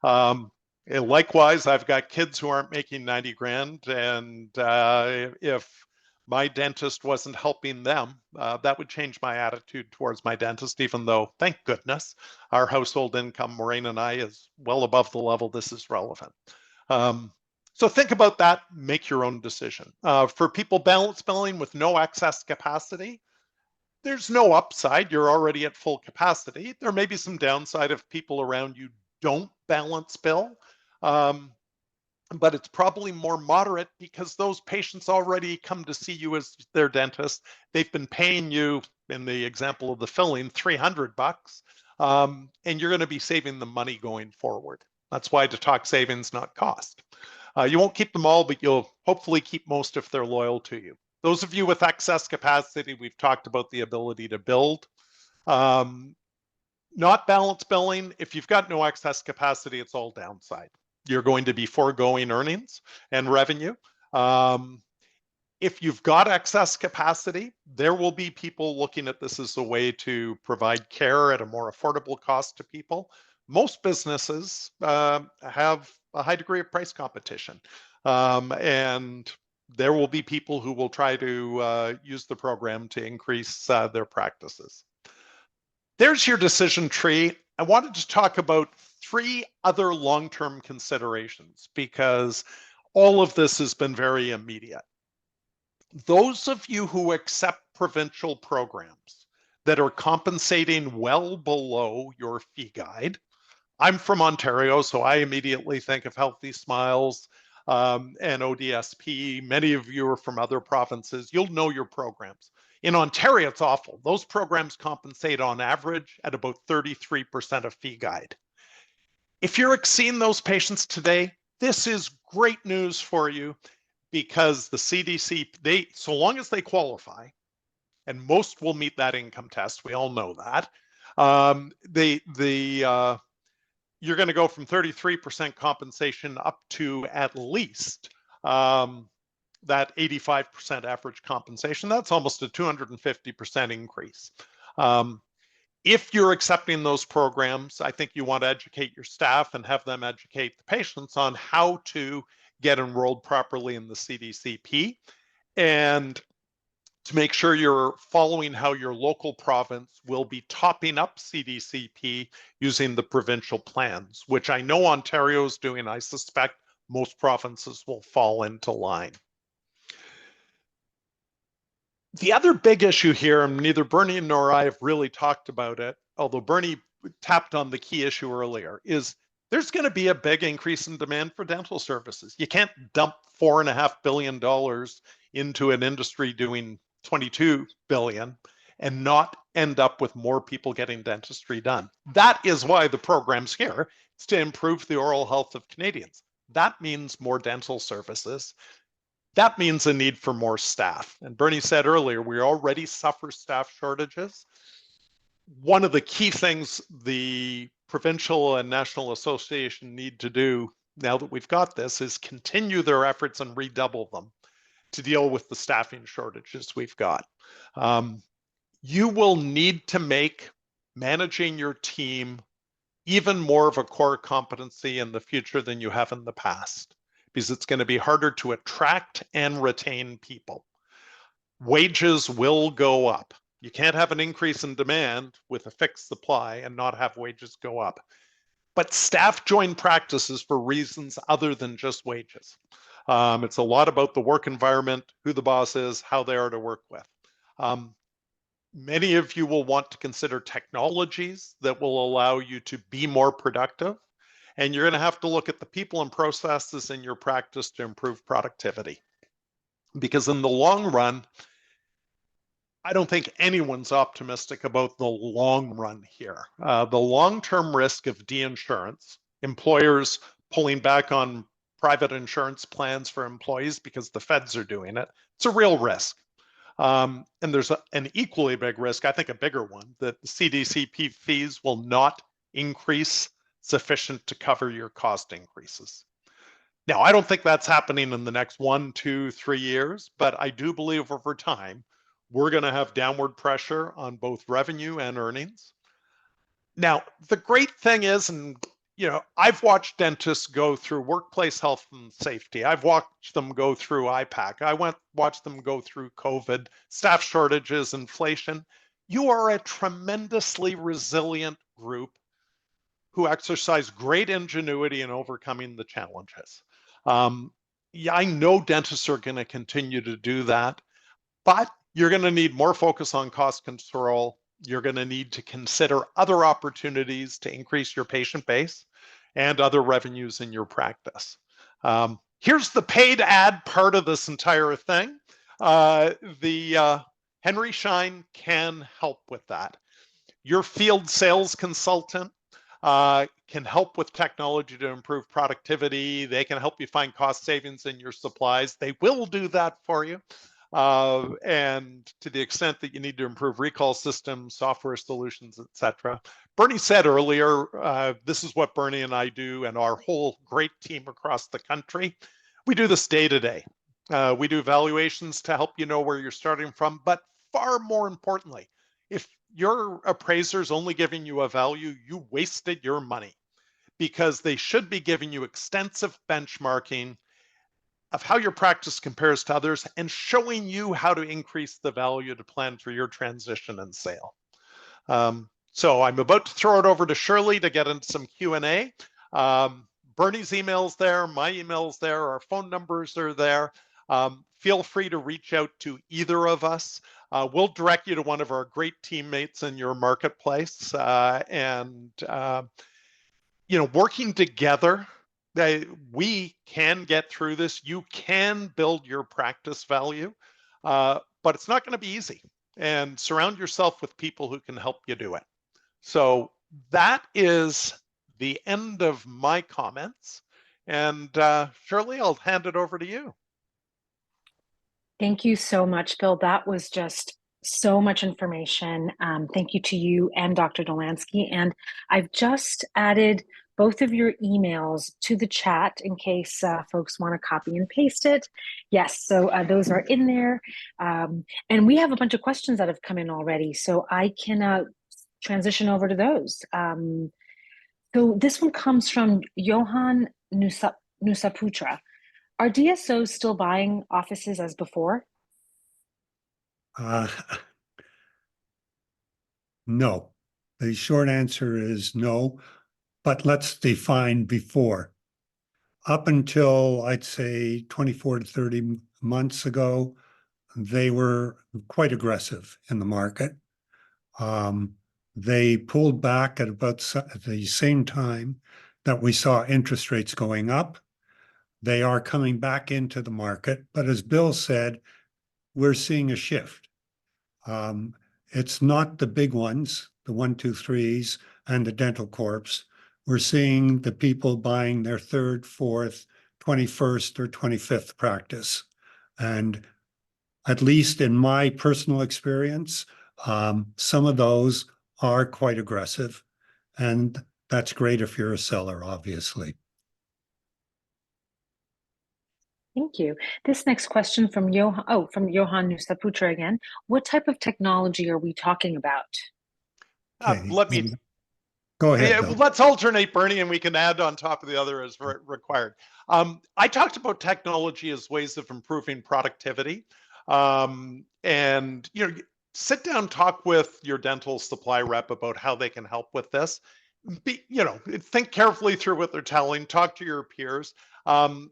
And likewise, I've got kids who aren't making 90 grand. And if my dentist wasn't helping them, that would change my attitude towards my dentist, even though, thank goodness, our household income, Maureen and I, is well above the level this is relevant. So think about that, make your own decision. For people balance billing with no excess capacity, there's no upside. You're already at full capacity. There may be some downside if people around you don't balance bill, but it's probably more moderate because those patients already come to see you as their dentist. They've been paying you, in the example of the filling, $300, and you're going to be saving them money going forward. That's why to talk savings, not cost. You won't keep them all, but you'll hopefully keep most if they're loyal to you. Those of you with excess capacity, we've talked about the ability to build. Not balance billing, if you've got no excess capacity, it's all downside. You're going to be foregoing earnings and revenue. If you've got excess capacity, there will be people looking at this as a way to provide care at a more affordable cost to people. Most businesses have a high degree of price competition. And there will be people who will try to use the program to increase their practices. There's your decision tree. I wanted to talk about 3 other long-term considerations because all of this has been very immediate. Those of you who accept provincial programs that are compensating well below your fee guide, I'm from Ontario, so I immediately think of Healthy Smiles and ODSP. Many of you are from other provinces. You'll know your programs. In Ontario, it's awful. Those programs compensate on average at about 33% of fee guide. If you're exceeding those patients today, this is great news for you because the CDCP, so long as they qualify, and most will meet that income test, we all know that, you're going to go from 33% compensation up to at least that 85% average compensation. That's almost a 250% increase. If you're accepting those programs, I think you want to educate your staff and have them educate the patients on how to get enrolled properly in the CDCP, and to make sure you're following how your local province will be topping up CDCP using the provincial plans, which I know Ontario is doing. I suspect most provinces will fall into line. The other big issue here, and neither Bernie nor I have really talked about it, although Bernie tapped on the key issue earlier, is there's going to be a big increase in demand for dental services. You can't dump $4.5 billion into an industry doing 22 billion and not end up with more people getting dentistry done. That is why the program's here. It's to improve the oral health of Canadians. That means more dental services. That means a need for more staff. And Bernie said earlier, we already suffer staff shortages. One of the key things the provincial and national association need to do now that we've got this is continue their efforts and redouble them to deal with the staffing shortages we've got. You will need to make managing your team even more of a core competency in the future than you have in the past, because it's going to be harder to attract and retain people. Wages will go up. You can't have an increase in demand with a fixed supply and not have wages go up. But staff join practices for reasons other than just wages. It's a lot about the work environment, who the boss is, how they are to work with. Many of you will want to consider technologies that will allow you to be more productive. And you're going to have to look at the people and processes in your practice to improve productivity. Because in the long run, I don't think anyone's optimistic about the long run here. The long-term risk of deinsurance, employers pulling back on private insurance plans for employees because the feds are doing it, it's a real risk. And there's an equally big risk, I think a bigger one, that the CDCP fees will not increase sufficient to cover your cost increases. Now, I don't think that's happening in the next 1, 2, 3 years, but I do believe over time, we're going to have downward pressure on both revenue and earnings. Now, the great thing is, and I've watched dentists go through workplace health and safety. I've watched them go through IPAC. Watched them go through COVID, staff shortages, inflation. You are a tremendously resilient group who exercise great ingenuity in overcoming the challenges. Yeah, I know dentists are going to continue to do that, but you're going to need more focus on cost control. You're going to need to consider other opportunities to increase your patient base and other revenues in your practice. Here's the paid ad part of this entire thing. Henry Schein can help with that. Your field sales consultant can help with technology to improve productivity. They can help you find cost savings in your supplies. They will do that for you. And to the extent that you need to improve recall systems, software solutions, etc. Bernie said earlier, this is what Bernie and I do and our whole great team across the country. We do this day to day. We do evaluations to help you know where you're starting from, but far more importantly, if your appraiser's only giving you a value, you wasted your money, because they should be giving you extensive benchmarking of how your practice compares to others and showing you how to increase the value to plan for your transition and sale. So I'm about to throw it over to Shirley to get into some Q&A. Bernie's email's there, my email's there, our phone numbers are there. Feel free to reach out to either of us. We'll direct you to one of our great teammates in your marketplace. Working together, we can get through this. You can build your practice value, but it's not going to be easy. And surround yourself with people who can help you do it. So that is the end of my comments. And Shirley, I'll hand it over to you. Thank you so much, Phil. That was just so much information. Thank you to you and Dr. Delansky. And I've just added both of your emails to the chat in case folks want to copy and paste it. Yes, so those are in there. And we have a bunch of questions that have come in already, so I can transition over to those. So this one comes from Johan Nusaputra. Are DSOs still buying offices as before? Uh, no. The short answer is no, but let's define before. Up until I'd say 24 to 30 months ago, they were quite aggressive in the market. They pulled back at about the same time that we saw interest rates going up. They are coming back into the market, but as Bill said, we're seeing a shift. It's not the big ones, the 1, 2, 3s and the dental corps. We're seeing the people buying their third, fourth, 21st or 25th practice. And at least in my personal experience, some of those are quite aggressive. And that's great if you're a seller, obviously. Thank you. This next question from Johan Nusaputra again. What type of technology are we talking about? Okay. Let me Go ahead, Yeah, Bill. let's alternate, Bernie, and we can add on top of the other as required. I talked about technology as ways of improving productivity, and sit down, talk with your dental supply rep about how they can help with this. Think carefully through what they're telling. Talk to your peers.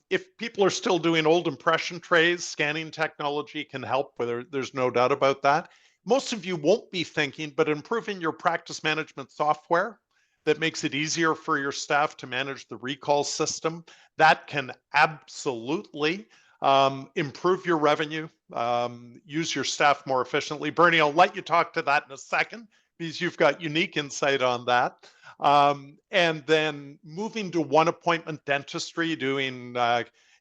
If people are still doing old impression trays, scanning technology can help. There's no doubt about that. Most of you won't be thinking, but improving your practice management software that makes it easier for your staff to manage the recall system. That can absolutely improve your revenue, use your staff more efficiently. Bernie, I'll let you talk to that in a second because you've got unique insight on that. And then moving to one appointment dentistry, doing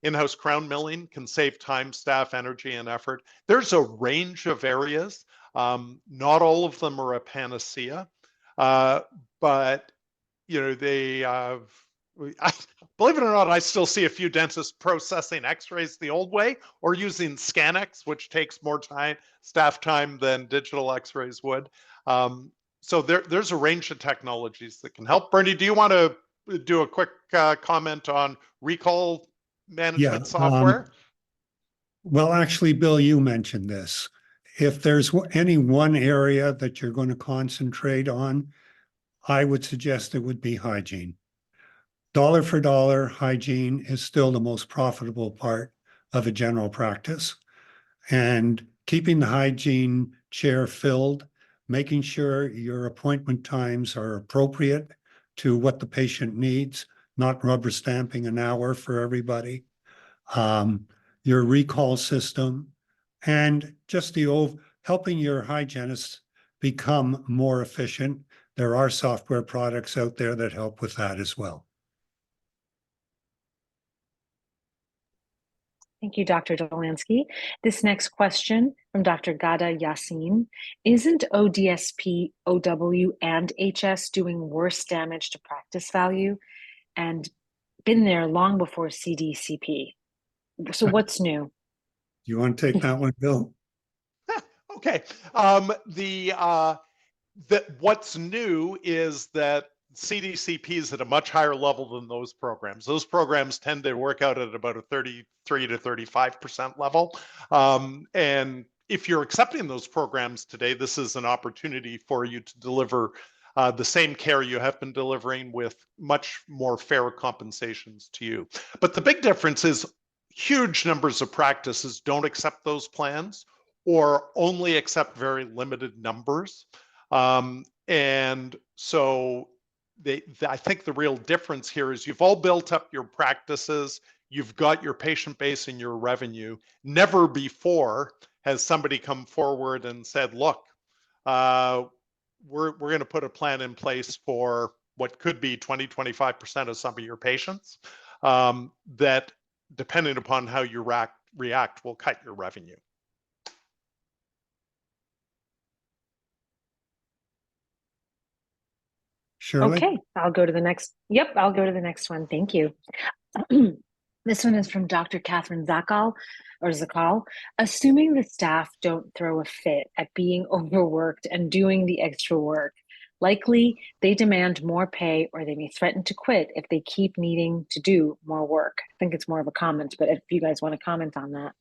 in-house crown milling can save time, staff, energy, and effort. There's a range of areas. Not all of them are a panacea. But they believe it or not, I still see a few dentists processing x-rays the old way or using ScanX, which takes more time, staff time than digital x-rays would. So there's a range of technologies that can help. Bernie, do you want to do a quick comment on recall management software? Well, actually, Bill, you mentioned this. If there's any one area that you're going to concentrate on, I would suggest it would be hygiene. Dollar for dollar, hygiene is still the most profitable part of a general practice. And keeping the hygiene chair filled, making sure your appointment times are appropriate to what the patient needs, not rubber stamping an hour for everybody. Your recall system, and just helping your hygienists become more efficient. There are software products out there that help with that as well. Thank you, Dr. Delansky. This next question from Dr. Gada Yassin. Isn't ODSP, OW, and HS doing worse damage to practice value and been there long before CDCP? So what's new? You want to take that one, Bill? Okay. What's new is that CDCP is at a much higher level than those programs. Those programs tend to work out at about a 33 to 35% level. And if you're accepting those programs today, this is an opportunity for you to deliver the same care you have been delivering with much more fair compensations to you. But the big difference is huge numbers of practices don't accept those plans or only accept very limited numbers. And so I think the real difference here is you've all built up your practices, you've got your patient base and your revenue. Never before has somebody come forward and said, look, we're going to put a plan in place for what could be 20, 25% of some of your patients that, depending upon how you react, will cut your revenue. Shirley? Okay, I'll go to the next. Yep, I'll go to the next one. Thank you. This one is from Dr. Catherine Zakal. Assuming the staff don't throw a fit at being overworked and doing the extra work, Likely, they demand more pay or they may threaten to quit if they keep needing to do more work. I think it's more of a comment, but if you guys want to comment on that.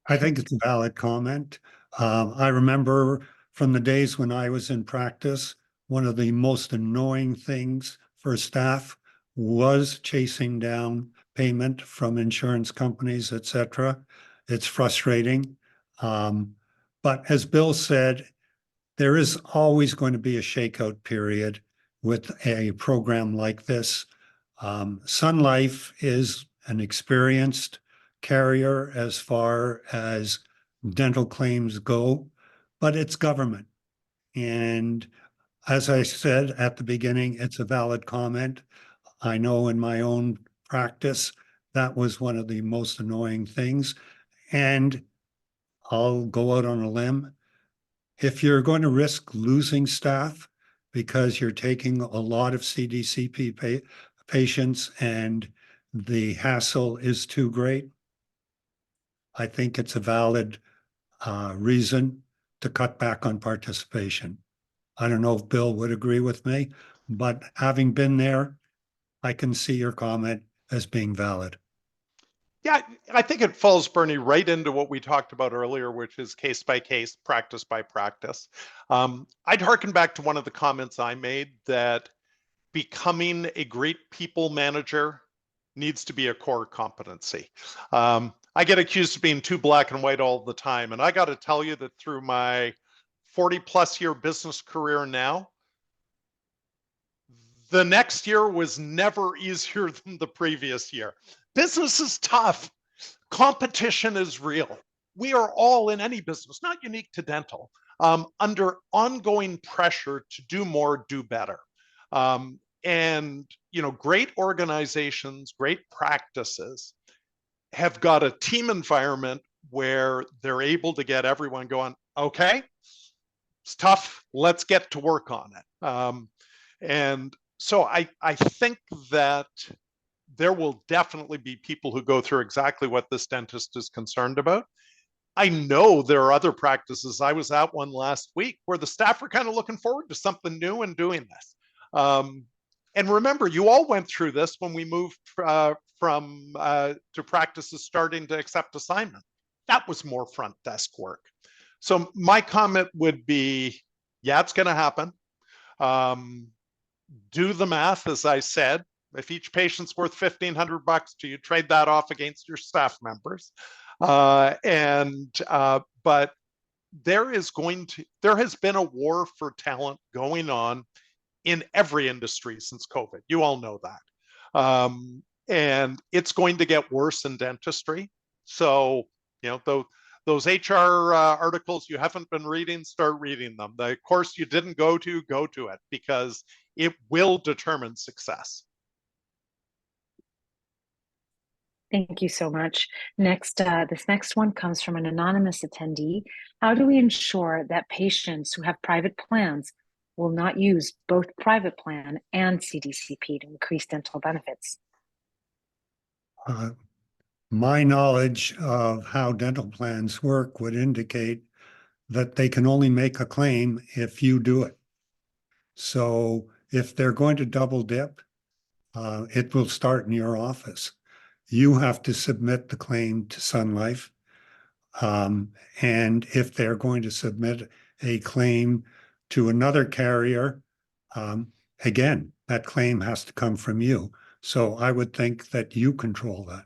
I think it's a valid comment. I remember from the days when I was in practice, one of the most annoying things for staff was chasing down payment from insurance companies, et cetera. It's frustrating. But as Bill said, there is always going to be a shakeout period with a program like this. Sun Life is an experienced carrier as far as dental claims go, but it's government. And as I said at the beginning, it's a valid comment. I know in my own practice, that was one of the most annoying things. And I'll go out on a limb. If you're going to risk losing staff because you're taking a lot of CDCP patients and the hassle is too great, I think it's a valid reason to cut back on participation. I don't know if Bill would agree with me, but having been there, I can see your comment as being valid. Yeah, I think it falls, Bernie, right into what we talked about earlier, which is case by case, practice by practice. I'd harken back to one of the comments I made that becoming a great people manager needs to be a core competency. I get accused of being too black and white all the time. And I got to tell you that through my 40+ year business career now, the next year was never easier than the previous year. Business is tough. Competition is real. We are all in any business, not unique to dental, under ongoing pressure to do more, do better. And great organizations, great practices have got a team environment where they're able to get everyone going, okay, it's tough, let's get to work on it. And so I think that there will definitely be people who go through exactly what this dentist is concerned about. I know there are other practices. I was at one last week where the staff are kind of looking forward to something new and doing this. And remember, you all went through this when we moved to practices starting to accept assignment. That was more front desk work. So my comment would be, yeah, it's going to happen. Do the math, as I said. If each patient's worth $1,500, do you trade that off against your staff members? But there has been a war for talent going on in every industry since COVID. You all know that. And it's going to get worse in dentistry. So, those HR articles you haven't been reading, start reading them. The course you didn't go to it, because it will determine success. Thank you so much. Next, this next one comes from an anonymous attendee. How do we ensure that patients who have private plans will not use both private plan and CDCP to increase dental benefits? My knowledge of how dental plans work would indicate that they can only make a claim if you do it. So if they're going to double dip, it will start in your office. You have to submit the claim to Sun Life. And if they're going to submit a claim to another carrier, again, that claim has to come from you. So I would think that you control that.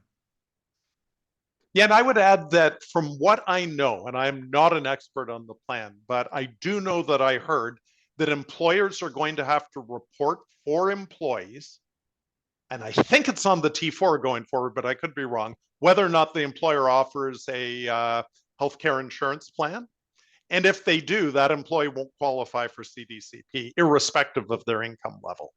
Yeah, and I would add that from what I know, and I'm not an expert on the plan, but I do know that I heard that employers are going to have to report for employees, and I think it's on the T4 going forward, but I could be wrong, whether or not the employer offers a healthcare insurance plan. And if they do, that employee won't qualify for CDCP, irrespective of their income level.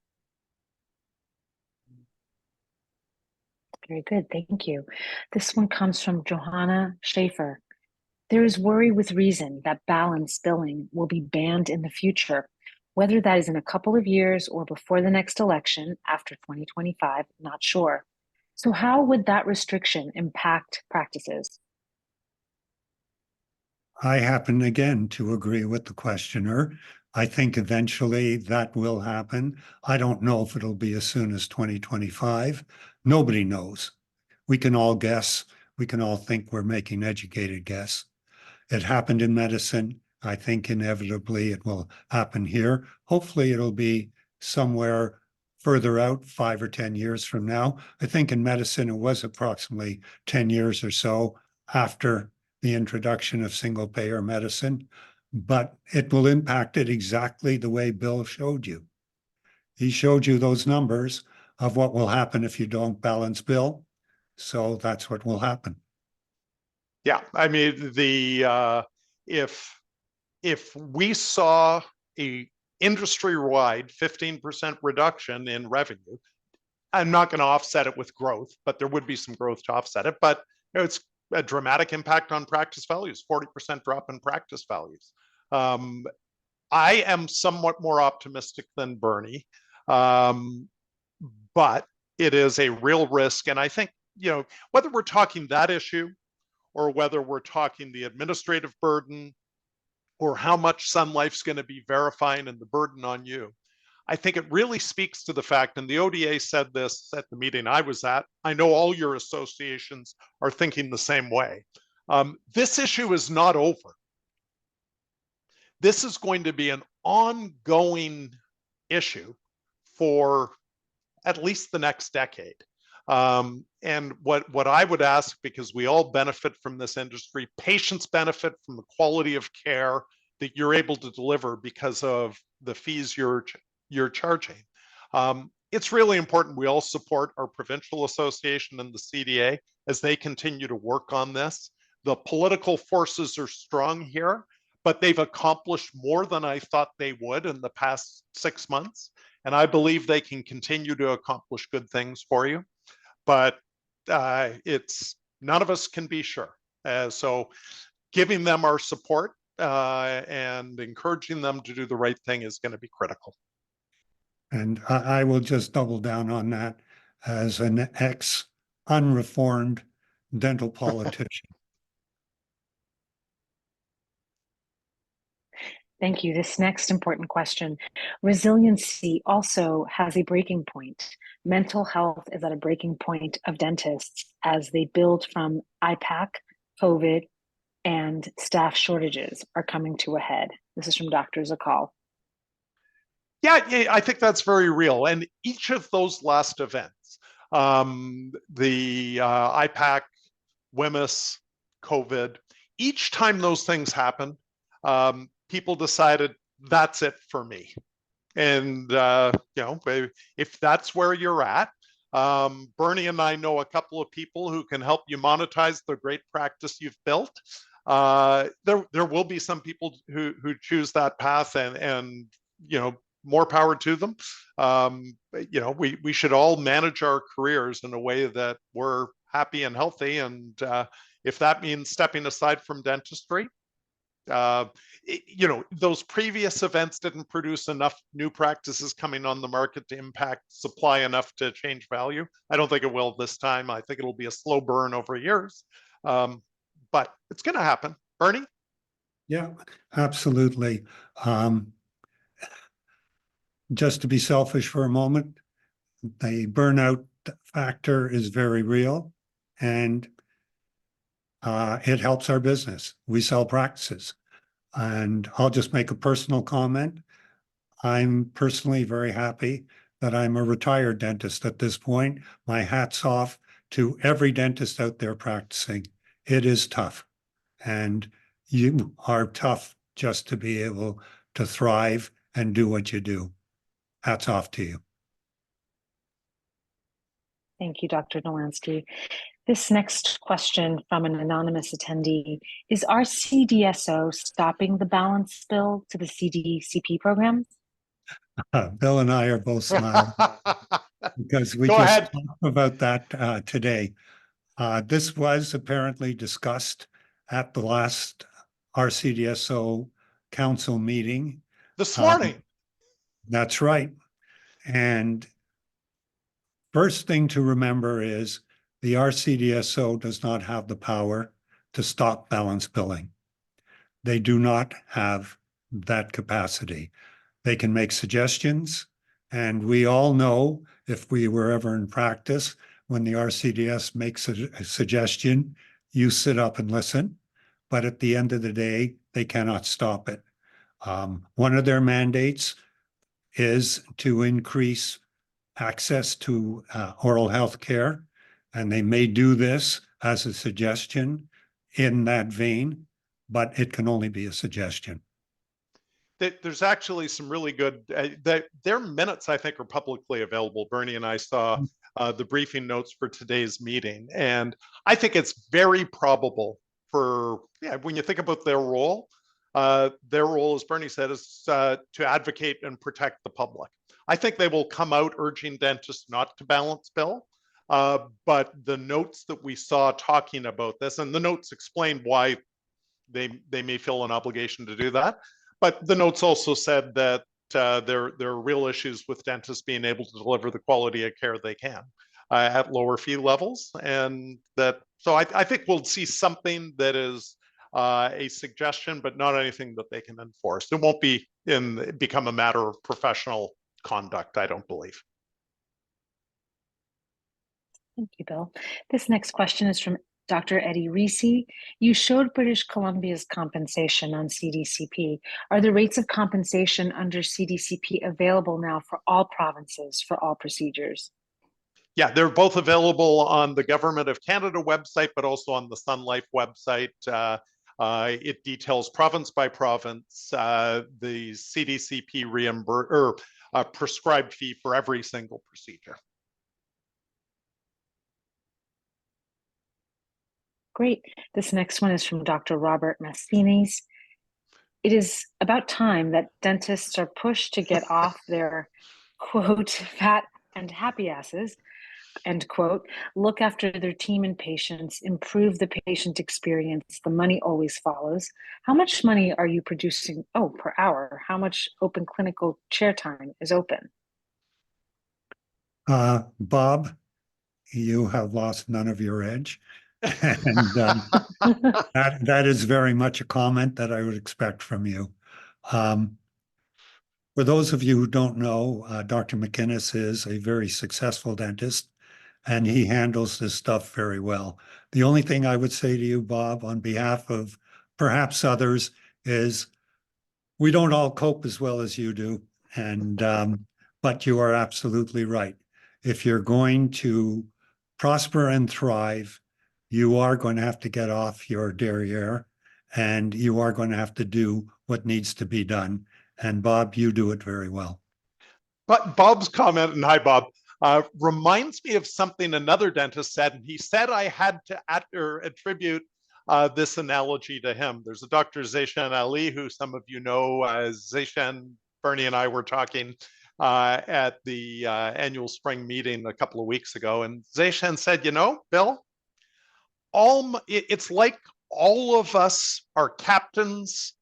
Very good, thank you. This one comes from Johanna Schaefer. There is worry with reason that balance billing will be banned in the future, whether that is in a couple of years or before the next election after 2025, not sure. So how would that restriction impact practices? I happen again to agree with the questioner. I think eventually that will happen. I don't know if it'll be as soon as 2025. Nobody knows. We can all guess. We can all think we're making educated guess. It happened in medicine. I think inevitably it will happen here. Hopefully it'll be somewhere further out, 5 or 10 years from now. I think in medicine it was approximately 10 years or so after the introduction of single payer medicine, but it will impact it exactly the way Bill showed you. He showed you those numbers of what will happen if you don't balance bill. So that's what will happen. Yeah, I mean, if we saw a industry-wide 15% reduction in revenue, I'm not going to offset it with growth, but there would be some growth to offset it. But it's a dramatic impact on practice values, 40% drop in practice values. I am somewhat more optimistic than Bernie, but it is a real risk. And I think, whether we're talking that issue or whether we're talking the administrative burden or how much Sun Life's going to be verifying and the burden on you, I think it really speaks to the fact, and the ODA said this at the meeting I was at, I know all your associations are thinking the same way. This issue is not over. This is going to be an ongoing issue for at least the next decade. And what I would ask, because we all benefit from this industry, patients benefit from the quality of care that you're able to deliver because of the fees you're charging. It's really important we all support our provincial association and the CDA as they continue to work on this. The political forces are strong here, but they've accomplished more than I thought they would in the past 6 months. And I believe they can continue to accomplish good things for you. But it's none of us can be sure. So giving them our support and encouraging them to do the right thing is going to be critical. And I will just double down on that as an ex-unreformed dental politician. Thank you. This next important question. Resiliency also has a breaking point. Mental health is at a breaking point of dentists as they build from IPAC, COVID, and staff shortages are coming to a head. This is from Dr. Zakal. Yeah, I think that's very real. And each of those last events, the IPAC, WMIS, COVID, each time those things happen, people decided that's it for me. And, if that's where you're at, Bernie and I know a couple of people who can help you monetize the great practice you've built. There will be some people who choose that path and more power to them. We should all manage our careers in a way that we're happy and healthy. And if that means stepping aside from dentistry, those previous events didn't produce enough new practices coming on the market to impact supply enough to change value. I don't think it will this time. I think it'll be a slow burn over years, but it's going to happen. Bernie? Yeah, absolutely. Just to be selfish for a moment, the burnout factor is very real, and it helps our business. We sell practices. And I'll just make a personal comment. I'm personally very happy that I'm a retired dentist at this point. My hat's off to every dentist out there practicing. It is tough. And you are tough just to be able to thrive and do what you do. Hats off to you. Thank you, Dr. Nolansky. This next question from an anonymous attendee is, are CDSO stopping the balance bill to the CDCP program? Bill and I are both smiling because we Go just ahead. talked about that today. This was apparently discussed at the last RCDSO council meeting. This morning. That's right. And first thing to remember is the RCDSO does not have the power to stop balance billing. They do not have that capacity. They can make suggestions, and we all know, if we were ever in practice, when the RCDS makes a suggestion, you sit up and listen. But at the end of the day, they cannot stop it. One of their mandates is to increase access to oral health care, and they may do this as a suggestion in that vein, but it can only be a suggestion. There's actually some really good, their minutes, I think, are publicly available. Bernie and I saw the briefing notes for today's meeting, and I think it's very probable when you think about their role, as Bernie said, is to advocate and protect the public. I think they will come out urging dentists not to balance bill, but the notes that we saw talking about this, and the notes explain why they may feel an obligation to do that. But the notes also said that there are real issues with dentists being able to deliver the quality of care they can at lower fee levels. And so I think we'll see something that is a suggestion, but not anything that they can enforce. It won't become a matter of professional conduct, I don't believe. Thank you, Bill. This next question is from Dr. Eddie Reese. You showed British Columbia's compensation on CDCP. Are the rates of compensation under CDCP available now for all provinces for all procedures? Yeah, they're both available on the Government of Canada website, but also on the Sun Life website. It details province by province the CDCP prescribed fee for every single procedure. Great. This next one is from Dr. Robert Massinis. It is about time that dentists are pushed to get off their, quote, fat and happy asses, end quote, look after their team and patients, improve the patient experience. The money always follows. How much money are you producing? Oh, per hour. How much open clinical chair time is open? Bob, you have lost none of your edge. And that is very much a comment that I would expect from you. For those of you who don't know, Dr. McInnes is a very successful dentist, and he handles this stuff very well. The only thing I would say to you, Bob, on behalf of perhaps others, is we don't all cope as well as you do. And but you are absolutely right. If you're going to prosper and thrive, you are going to have to get off your derriere, and you are going to have to do what needs to be done. And Bob, you do it very well. But Bob's comment, and hi, Bob, reminds me of something another dentist said. And he said I had to attribute this analogy to him. There's a Dr. Zayshan Ali, who some of you know. Zayshan, Bernie, and I were talking at the annual spring meeting a couple of weeks ago. And Zayshan said, you know, Bill, it's like all of us are captains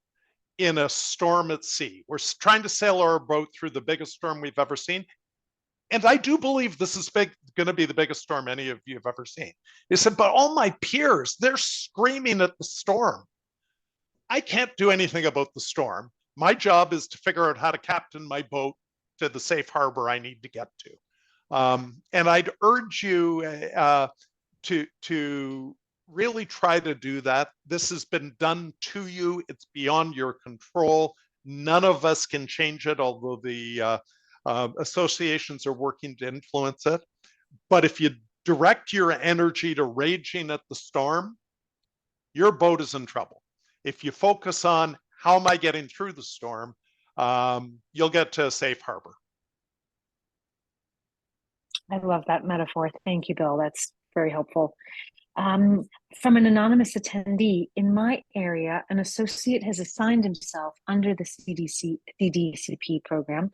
in a storm at sea. We're trying to sail our boat through the biggest storm we've ever seen. And I do believe this is going to be the biggest storm any of you have ever seen. He said, but all my peers, they're screaming at the storm. I can't do anything about the storm. My job is to figure out how to captain my boat to the safe harbor I need to get to. And I'd urge you to really try to do that. This has been done to you. It's beyond your control. None of us can change it, although the associations are working to influence it. But if you direct your energy to raging at the storm, your boat is in trouble. If you focus on how am I getting through the storm, you'll get to a safe harbor. I love that metaphor. Thank you, Bill. That's very helpful. From an anonymous attendee, in my area, an associate has assigned himself under the CDCP program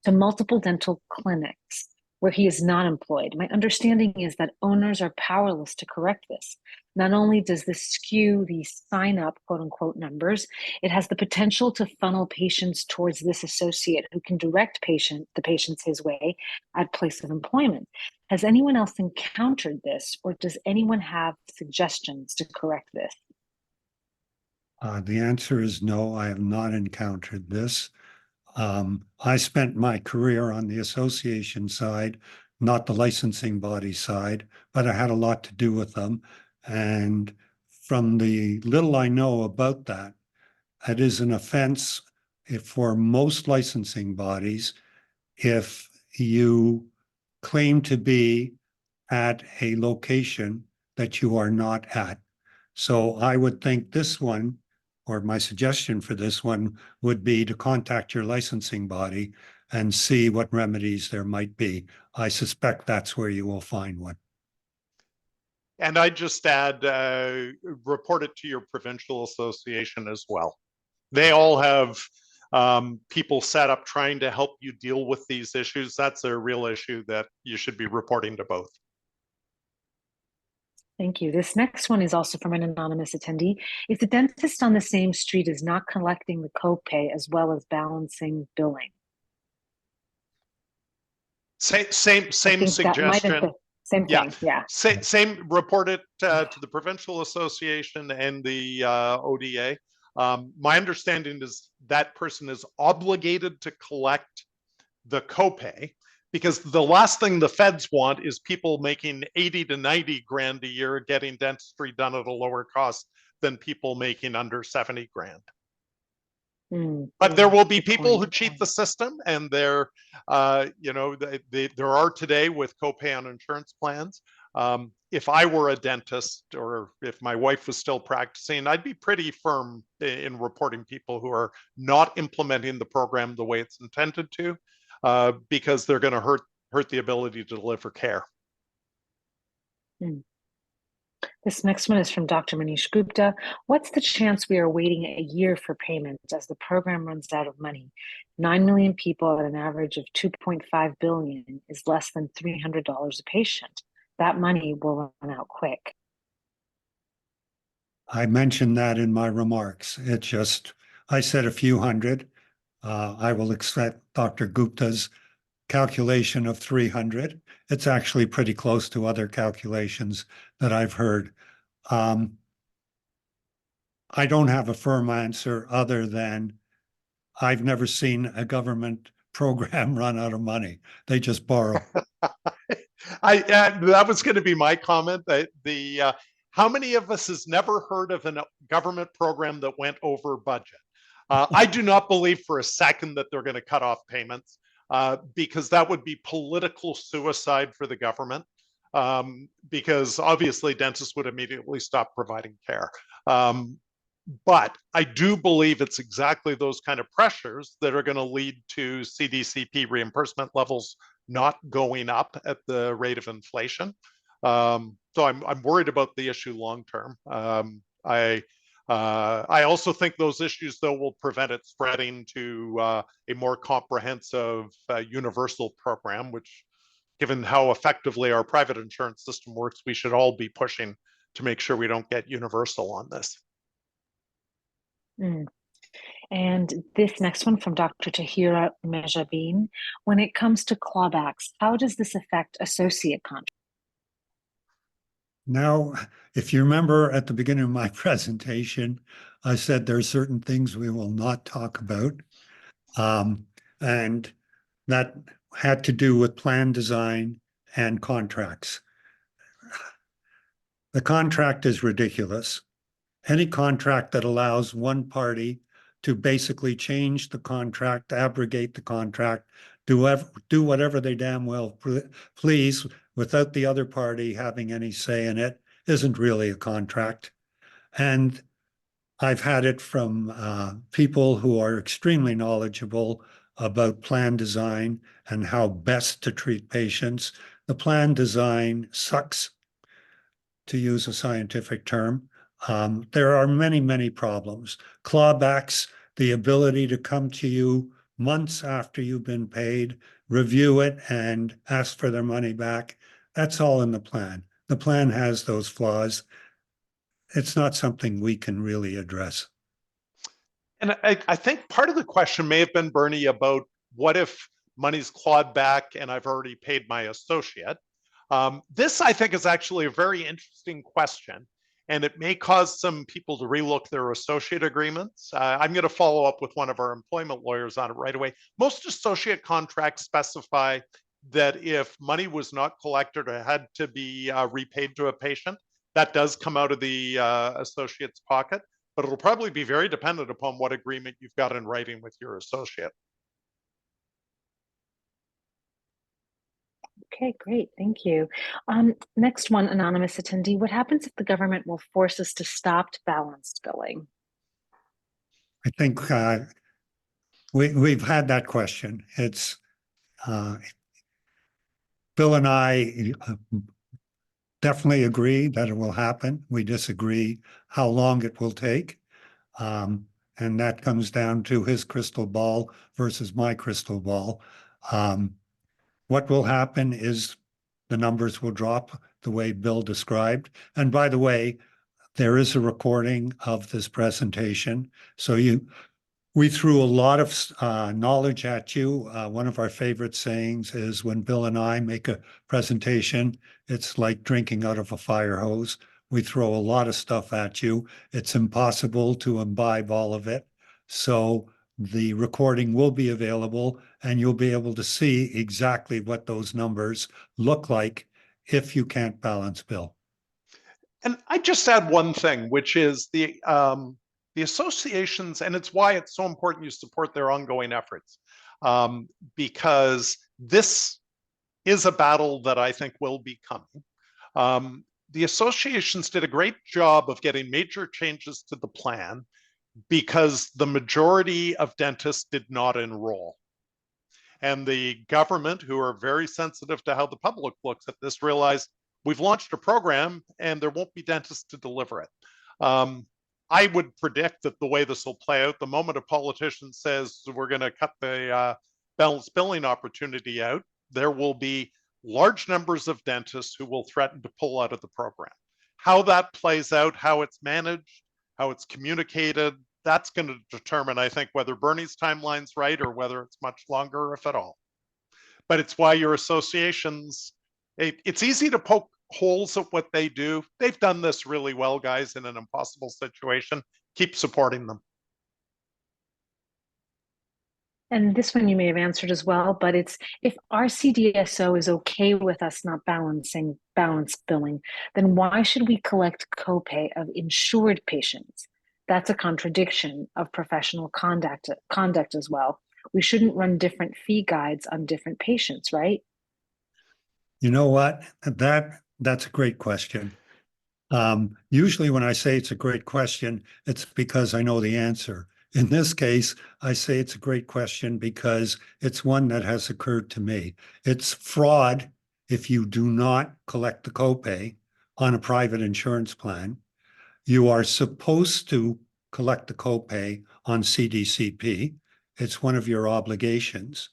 to multiple dental clinics where he is not employed. My understanding is that owners are powerless to correct this. Not only does this skew the sign-up, quote unquote, numbers, it has the potential to funnel patients towards this associate who can direct the patients his way at place of employment. Has anyone else encountered this, or does anyone have suggestions to correct this? The answer is no, I have not encountered this. I spent my career on the association side, not the licensing body side, but I had a lot to do with them. And from the little I know about that, it is an offense for most licensing bodies if you claim to be at a location that you are not at. So I would think this one, or my suggestion for this one, would be to contact your licensing body and see what remedies there might be. I suspect that's where you will find one. And I just add, report it to your provincial association as well. They all have people set up trying to help you deal with these issues. That's a real issue that you should be reporting to both. Thank you. This next one is also from an anonymous attendee. If the dentist on the same street is not collecting the copay as well as balancing billing. Same That might have suggestion. been same thing. Yeah. Same. Report it to the provincial association and the ODA. My understanding is that person is obligated to collect the copay, because the last thing the feds want is people making 80 to 90 grand a year getting dentistry done at a lower cost than people making under 70 grand. But there will be people who cheat the system, and there are today with copay on insurance plans. If I were a dentist, or if my wife was still practicing, I'd be pretty firm in reporting people who are not implementing the program the way it's intended to, because they're going to hurt the ability to deliver care. This next one is from Dr. Manish Gupta. What's the chance we are waiting a year for payment as the program runs out of money? 9 million people at an average of 2.5 billion is less than $300 a patient. That money will run out quick. I mentioned that in my remarks. I said a few hundred. I will accept Dr. Gupta's calculation of 300. It's actually pretty close to other calculations that I've heard. I don't have a firm answer other than I've never seen a government program run out of money. They just borrow. That was going to be my comment. How many of us has never heard of a government program that went over budget? I do not believe for a second that they're going to cut off payments, because that would be political suicide for the government, because obviously dentists would immediately stop providing care. But I do believe it's exactly those kind of pressures that are going to lead to CDCP reimbursement levels not going up at the rate of inflation. So I'm worried about the issue long term. I also think those issues, though, will prevent it spreading to a more comprehensive universal program, which, given how effectively our private insurance system works, we should all be pushing to make sure we don't get universal on this. And this next one from Dr. Tahira Mejabin. When it comes to clawbacks, how does this affect associate contracts? Now, if you remember at the beginning of my presentation, I said there are certain things we will not talk about. And that had to do with plan design and contracts. The contract is ridiculous. Any contract that allows one party to basically change the contract, abrogate the contract, do whatever they damn well please without the other party having any say in it, isn't really a contract. And I've had it from people who are extremely knowledgeable about plan design and how best to treat patients. The plan design sucks, to use a scientific term. There are many, many problems. Clawbacks, the ability to come to you months after you've been paid, review it, and ask for their money back. That's all in the plan. The plan has those flaws. It's not something we can really address. And I think part of the question may have been, Bernie, about what if money's clawed back and I've already paid my associate? This, I think, is actually a very interesting question. and it may cause some people to relook their associate agreements. I'm going to follow up with one of our employment lawyers on it right away. Most associate contracts specify that if money was not collected or had to be repaid to a patient, that does come out of the associate's pocket, but it'll probably be very dependent upon what agreement you've got in writing with your associate. Okay, great. Thank you. Next one, anonymous attendee. What happens if the government will force us to stop balanced billing? I think we've had that question. It's Bill and I definitely agree that it will happen. We disagree how long it will take. And that comes down to his crystal ball versus my crystal ball. What will happen is the numbers will drop the way Bill described. And by the way, there is a recording of this presentation. So we threw a lot of knowledge at you. One of our favorite sayings is when Bill and I make a presentation, it's like drinking out of a fire hose. We throw a lot of stuff at you. It's impossible to imbibe all of it. So the recording will be available and you'll be able to see exactly what those numbers look like if you can't balance bill. And I just add one thing, which is the associations, and it's why it's so important you support their ongoing efforts, because this is a battle that I think will be coming. The associations did a great job of getting major changes to the plan because the majority of dentists did not enroll. And the government, who are very sensitive to how the public looks at this, realized we've launched a program and there won't be dentists to deliver it. I would predict that the way this will play out, the moment a politician says we're going to cut the balanced billing opportunity out, there will be large numbers of dentists who will threaten to pull out of the program. How that plays out, how it's managed, how it's communicated, that's going to determine, I think, whether Bernie's timeline's right or whether it's much longer, if at all. But it's why your associations, it's easy to poke holes at what they do. They've done this really well, guys, in an impossible situation. Keep supporting them. And this one you may have answered as well, but it's if our CDSO is okay with us not balanced billing, then why should we collect copay of insured patients? That's a contradiction of professional conduct as well. We shouldn't run different fee guides on different patients, right? You know what? That's a great question. Usually when I say it's a great question, it's because I know the answer. In this case, I say it's a great question because it's one that has occurred to me. It's fraud if you do not collect the copay on a private insurance plan. You are supposed to collect the copay on CDCP. It's one of your obligations.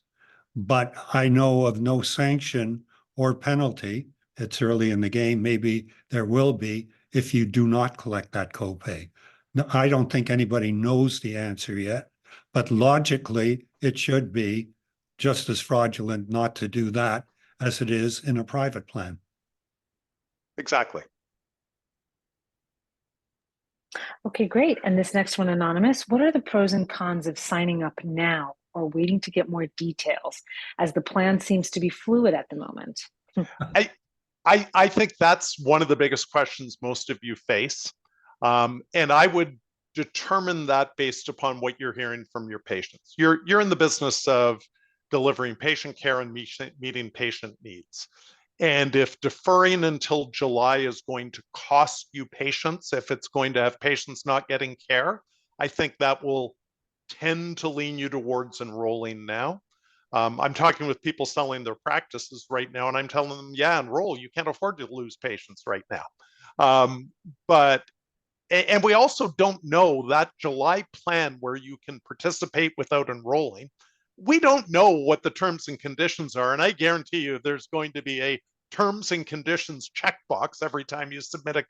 But I know of no sanction or penalty. It's early in the game. Maybe there will be if you do not collect that copay. No, I don't think anybody knows the answer yet, but logically, it should be just as fraudulent not to do that as it is in a private plan. Exactly. Okay, great. And this next one, anonymous, what are the pros and cons of signing up now or waiting to get more details, as the plan seems to be fluid at the moment? I think that's one of the biggest questions most of you face. And I would determine that based upon what you're hearing from your patients. You're in the business of delivering patient care and meeting patient needs. And if deferring until July is going to cost you patients, if it's going to have patients not getting care, I think that will tend to lean you towards enrolling now. I'm talking with people selling their practices right now, and I'm telling them, yeah, enroll. You can't afford to lose patients right now. And we also don't know that July plan where you can participate without enrolling. We don't know what the terms and conditions are. And I guarantee you there's going to be a terms and conditions checkbox every time you submit a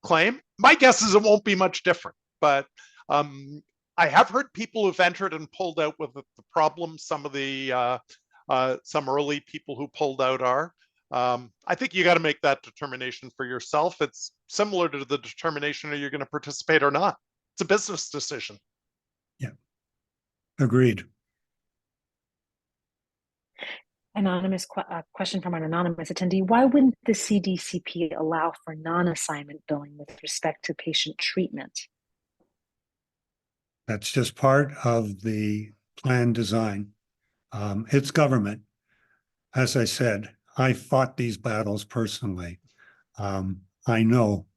claim. My guess is it won't be much different, but I have heard people who've entered and pulled out with the problem. Some of the some early people who pulled out are. I think you got to make that determination for yourself. It's similar to the determination are you going to participate or not. It's a business decision. Yeah, agreed. Question from an anonymous attendee. Why wouldn't the CDCP allow for non-assignment billing with respect to patient treatment? That's just part of the plan design. It's government. As I said, I fought these battles personally. I know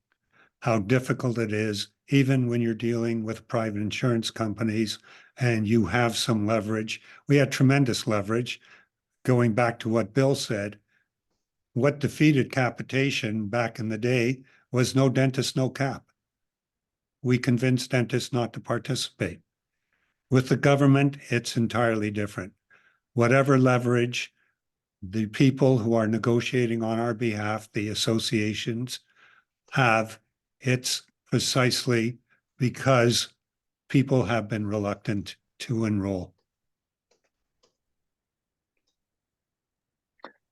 how difficult it is, even when you're dealing with private insurance companies and you have some leverage. We had tremendous leverage. Going back to what Bill said, what defeated capitation back in the day was no dentist, no cap. We convinced dentists not to participate. With the government, it's entirely different. Whatever leverage the people who are negotiating on our behalf, the associations, have, it's precisely because people have been reluctant to enroll.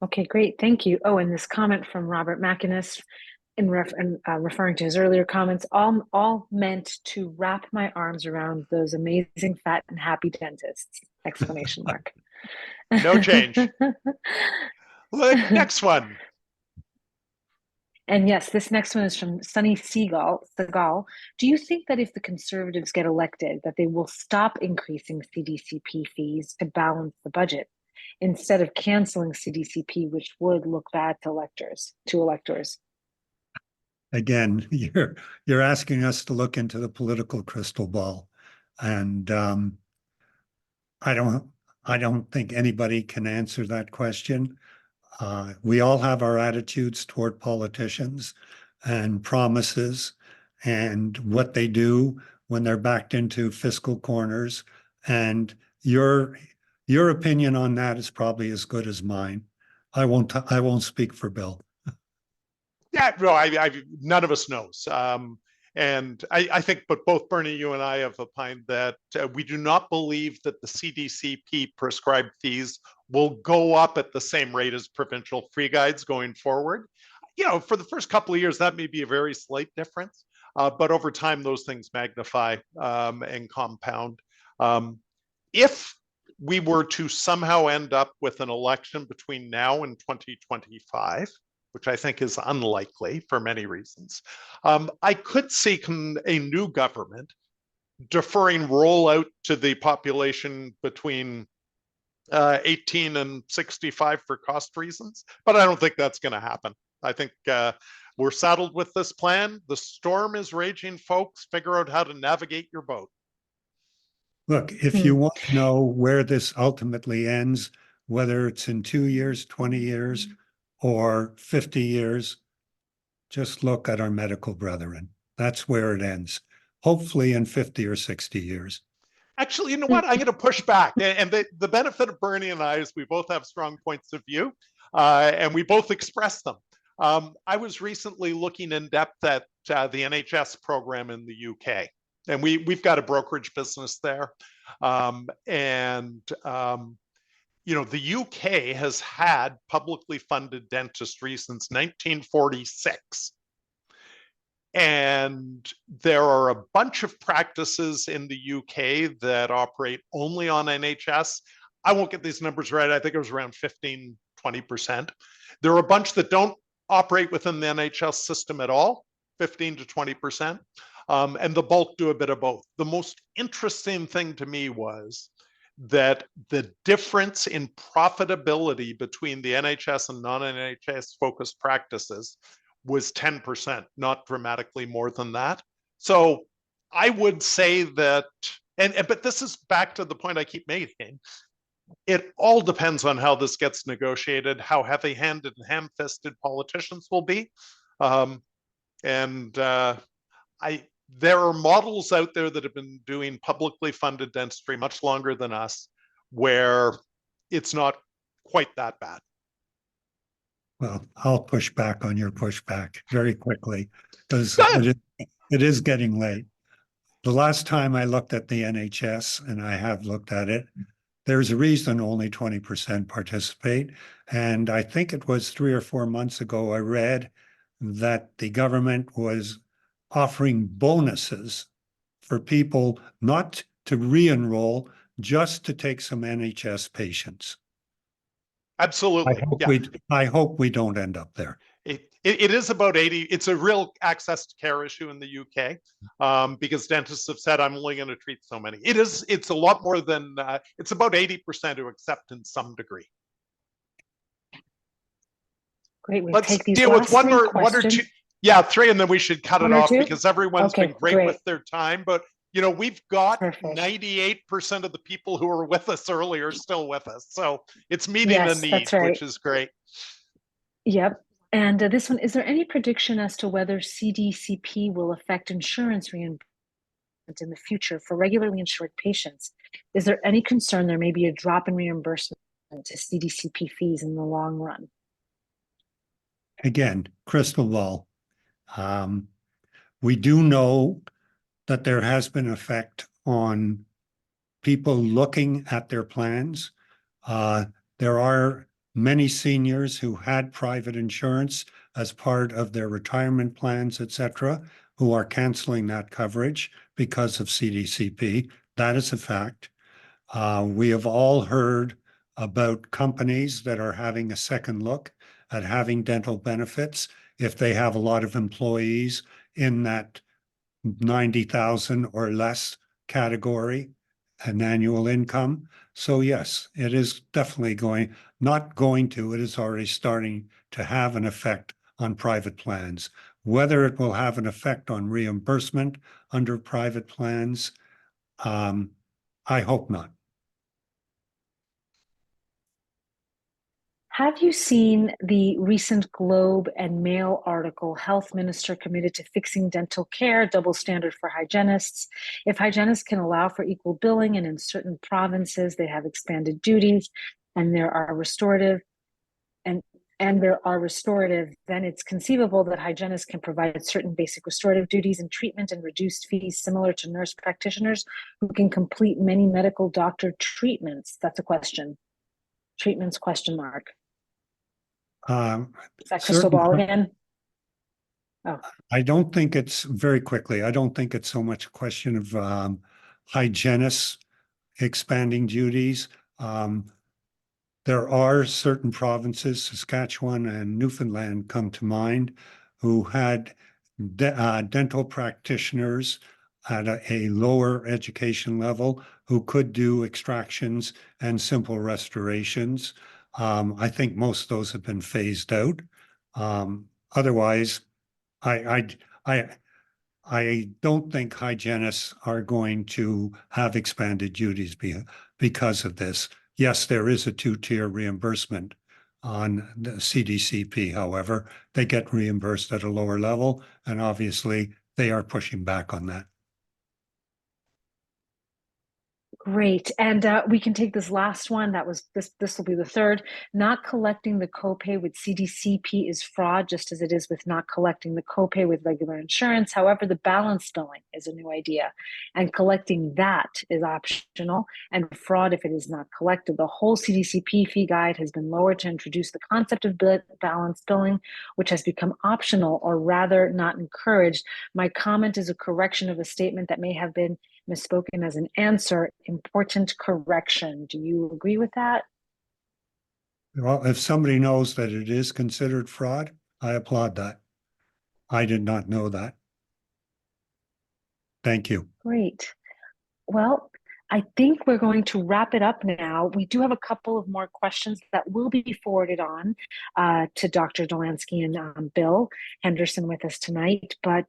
Okay, great. Thank you. Oh, and this comment from Robert Macinus referring to his earlier comments, all meant to wrap my arms around those amazing, fat, and happy dentists! Exclamation mark. No change. Next one. And yes, this next one is from Sunny Seagal. Do you think that if the Conservatives get elected, that they will stop increasing CDCP fees to balance the budget instead of canceling CDCP, which would look bad to electors? Again, you're asking us to look into the political crystal ball, and I don't think anybody can answer that question. We all have our attitudes toward politicians and promises and what they do when they're backed into fiscal corners. And your opinion on that is probably as good as mine. I won't speak for Bill. Yeah, no, none of us knows. And I think, but both Bernie, you and I have opined that we do not believe that the CDCP prescribed fees will go up at the same rate as provincial free guides going forward. For the first couple of years, that may be a very slight difference, but over time, those things magnify and compound. If we were to somehow end up with an election between now and 2025, which I think is unlikely for many reasons, I could see a new government deferring rollout to the population between 18 and 65 for cost reasons, but I don't think that's going to happen. I think we're saddled with this plan. The storm is raging, folks. Figure out how to navigate your boat. Look, if you want to know where this ultimately ends, whether it's in 2 years, 20 years, or 50 years, just look at our medical brethren. That's where it ends. Hopefully in 50 or 60 years. Actually, you know what? I'm going to push back. And the benefit of Bernie and I is we both have strong points of view, and we both express them. I was recently looking in depth at the NHS program in the UK, and we've got a brokerage business there. The UK has had publicly funded dentistry since 1946. And there are a bunch of practices in the UK that operate only on NHS. I won't get these numbers right. I think it was around 15, 20%. There are a bunch that don't operate within the NHS system at all, 15 to 20%. And the bulk do a bit of both. The most interesting thing to me was that the difference in profitability between the NHS and non-NHS focused practices was 10%, not dramatically more than that. So I would say that, but this is back to the point I keep making. It all depends on how this gets negotiated, how heavy-handed and ham-fisted politicians will be. There are models out there that have been doing publicly funded dentistry much longer than us, where it's not quite that bad. Well, I'll push back on your pushback very quickly because it is getting late. The last time I looked at the NHS, and I have looked at it, there's a reason only 20% participate. And I think it was 3 or 4 months ago, I read that the government was offering bonuses for people not to re-enroll, just to take some NHS patients. Absolutely. Yeah. I hope we don't end up there. It is about 80. It's a real access to care issue in the UK, because dentists have said, I'm only going to treat so many. It's a lot more than, it's about 80% who accept in some degree. Great. We'll Let's take these deal with last three one or two. questions. Yeah, three, and then we should cut it One or off two? because everyone's Okay, been great great. with their time. But, you know, we've got Perfect. 98% of the people who were with us earlier still with us. So it's meeting Yes, the need, that's right. which is great. Yep. And this one, is there any prediction as to whether CDCP will affect insurance reimbursement in the future for regularly insured patients? Is there any concern there may be a drop in reimbursement to CDCP fees in the long run? Again, crystal ball. We do know that there has been effect on people looking at their plans. There are many seniors who had private insurance as part of their retirement plans, etc., who are canceling that coverage because of CDCP. That is a fact. We have all heard about companies that are having a second look at having dental benefits if they have a lot of employees in that 90,000 or less category, an annual income. So yes, it is definitely it is already starting to have an effect on private plans. Whether it will have an effect on reimbursement under private plans, I hope not. Have you seen the recent Globe and Mail article, Health Minister Committed to Fixing Dental Care, Double Standard for Hygienists? If hygienists can allow for equal billing, and in certain provinces they have expanded duties, and there are restorative, then it's conceivable that hygienists can provide certain basic restorative duties and treatment and reduced fees similar to nurse practitioners who can complete many medical doctor treatments. That's a question. Treatments, question mark. Is that crystal ball again? Oh, I don't think it's very quickly. I don't think it's so much a question of hygienists expanding duties. There are certain provinces, Saskatchewan and Newfoundland come to mind, who had dental practitioners at a lower education level who could do extractions and simple restorations. I think most of those have been phased out. Otherwise, I don't think hygienists are going to have expanded duties because of this. Yes, there is a two-tier reimbursement on the CDCP. However, they get reimbursed at a lower level, and obviously they are pushing back on that. great. And we can take this last one. This will be the third. Not collecting the copay with CDCP is fraud, just as it is with not collecting the copay with regular insurance. However, the balance billing is a new idea, and collecting that is optional and fraud if it is not collected. The whole CDCP fee guide has been lowered to introduce the concept of balance billing, which has become optional, or rather not encouraged. My comment is a correction of a statement that may have been misspoken as an answer. Important correction. Do you agree with that? Well, if somebody knows that it is considered fraud, I applaud that. I did not know that. Thank you. Great. Well, I think we're going to wrap it up now. We do have a couple of more questions that will be forwarded on to Dr. Dolansky and Bill Henderson with us tonight. But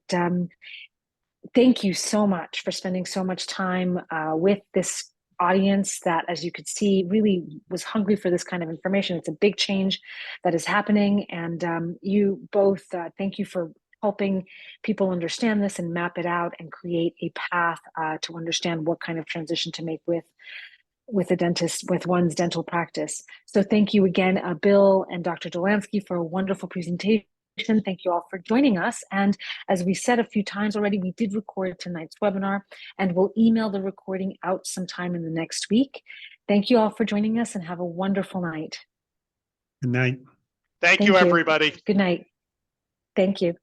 thank you so much for spending so much time with this audience that, as you could see, really was hungry for this kind of information. It's a big change that is happening. And you both, thank you for helping people understand this and map it out and create a path to understand what kind of transition to make with a dentist, with one's dental practice. So thank you again, Bill and Dr. Dolansky, for a wonderful presentation. Thank you all for joining us. And as we said a few times already, we did record tonight's webinar, and we'll email the recording out sometime in the next week. Thank you all for joining us, and have a wonderful night. Good night. Thank you, everybody. Good night. Thank you.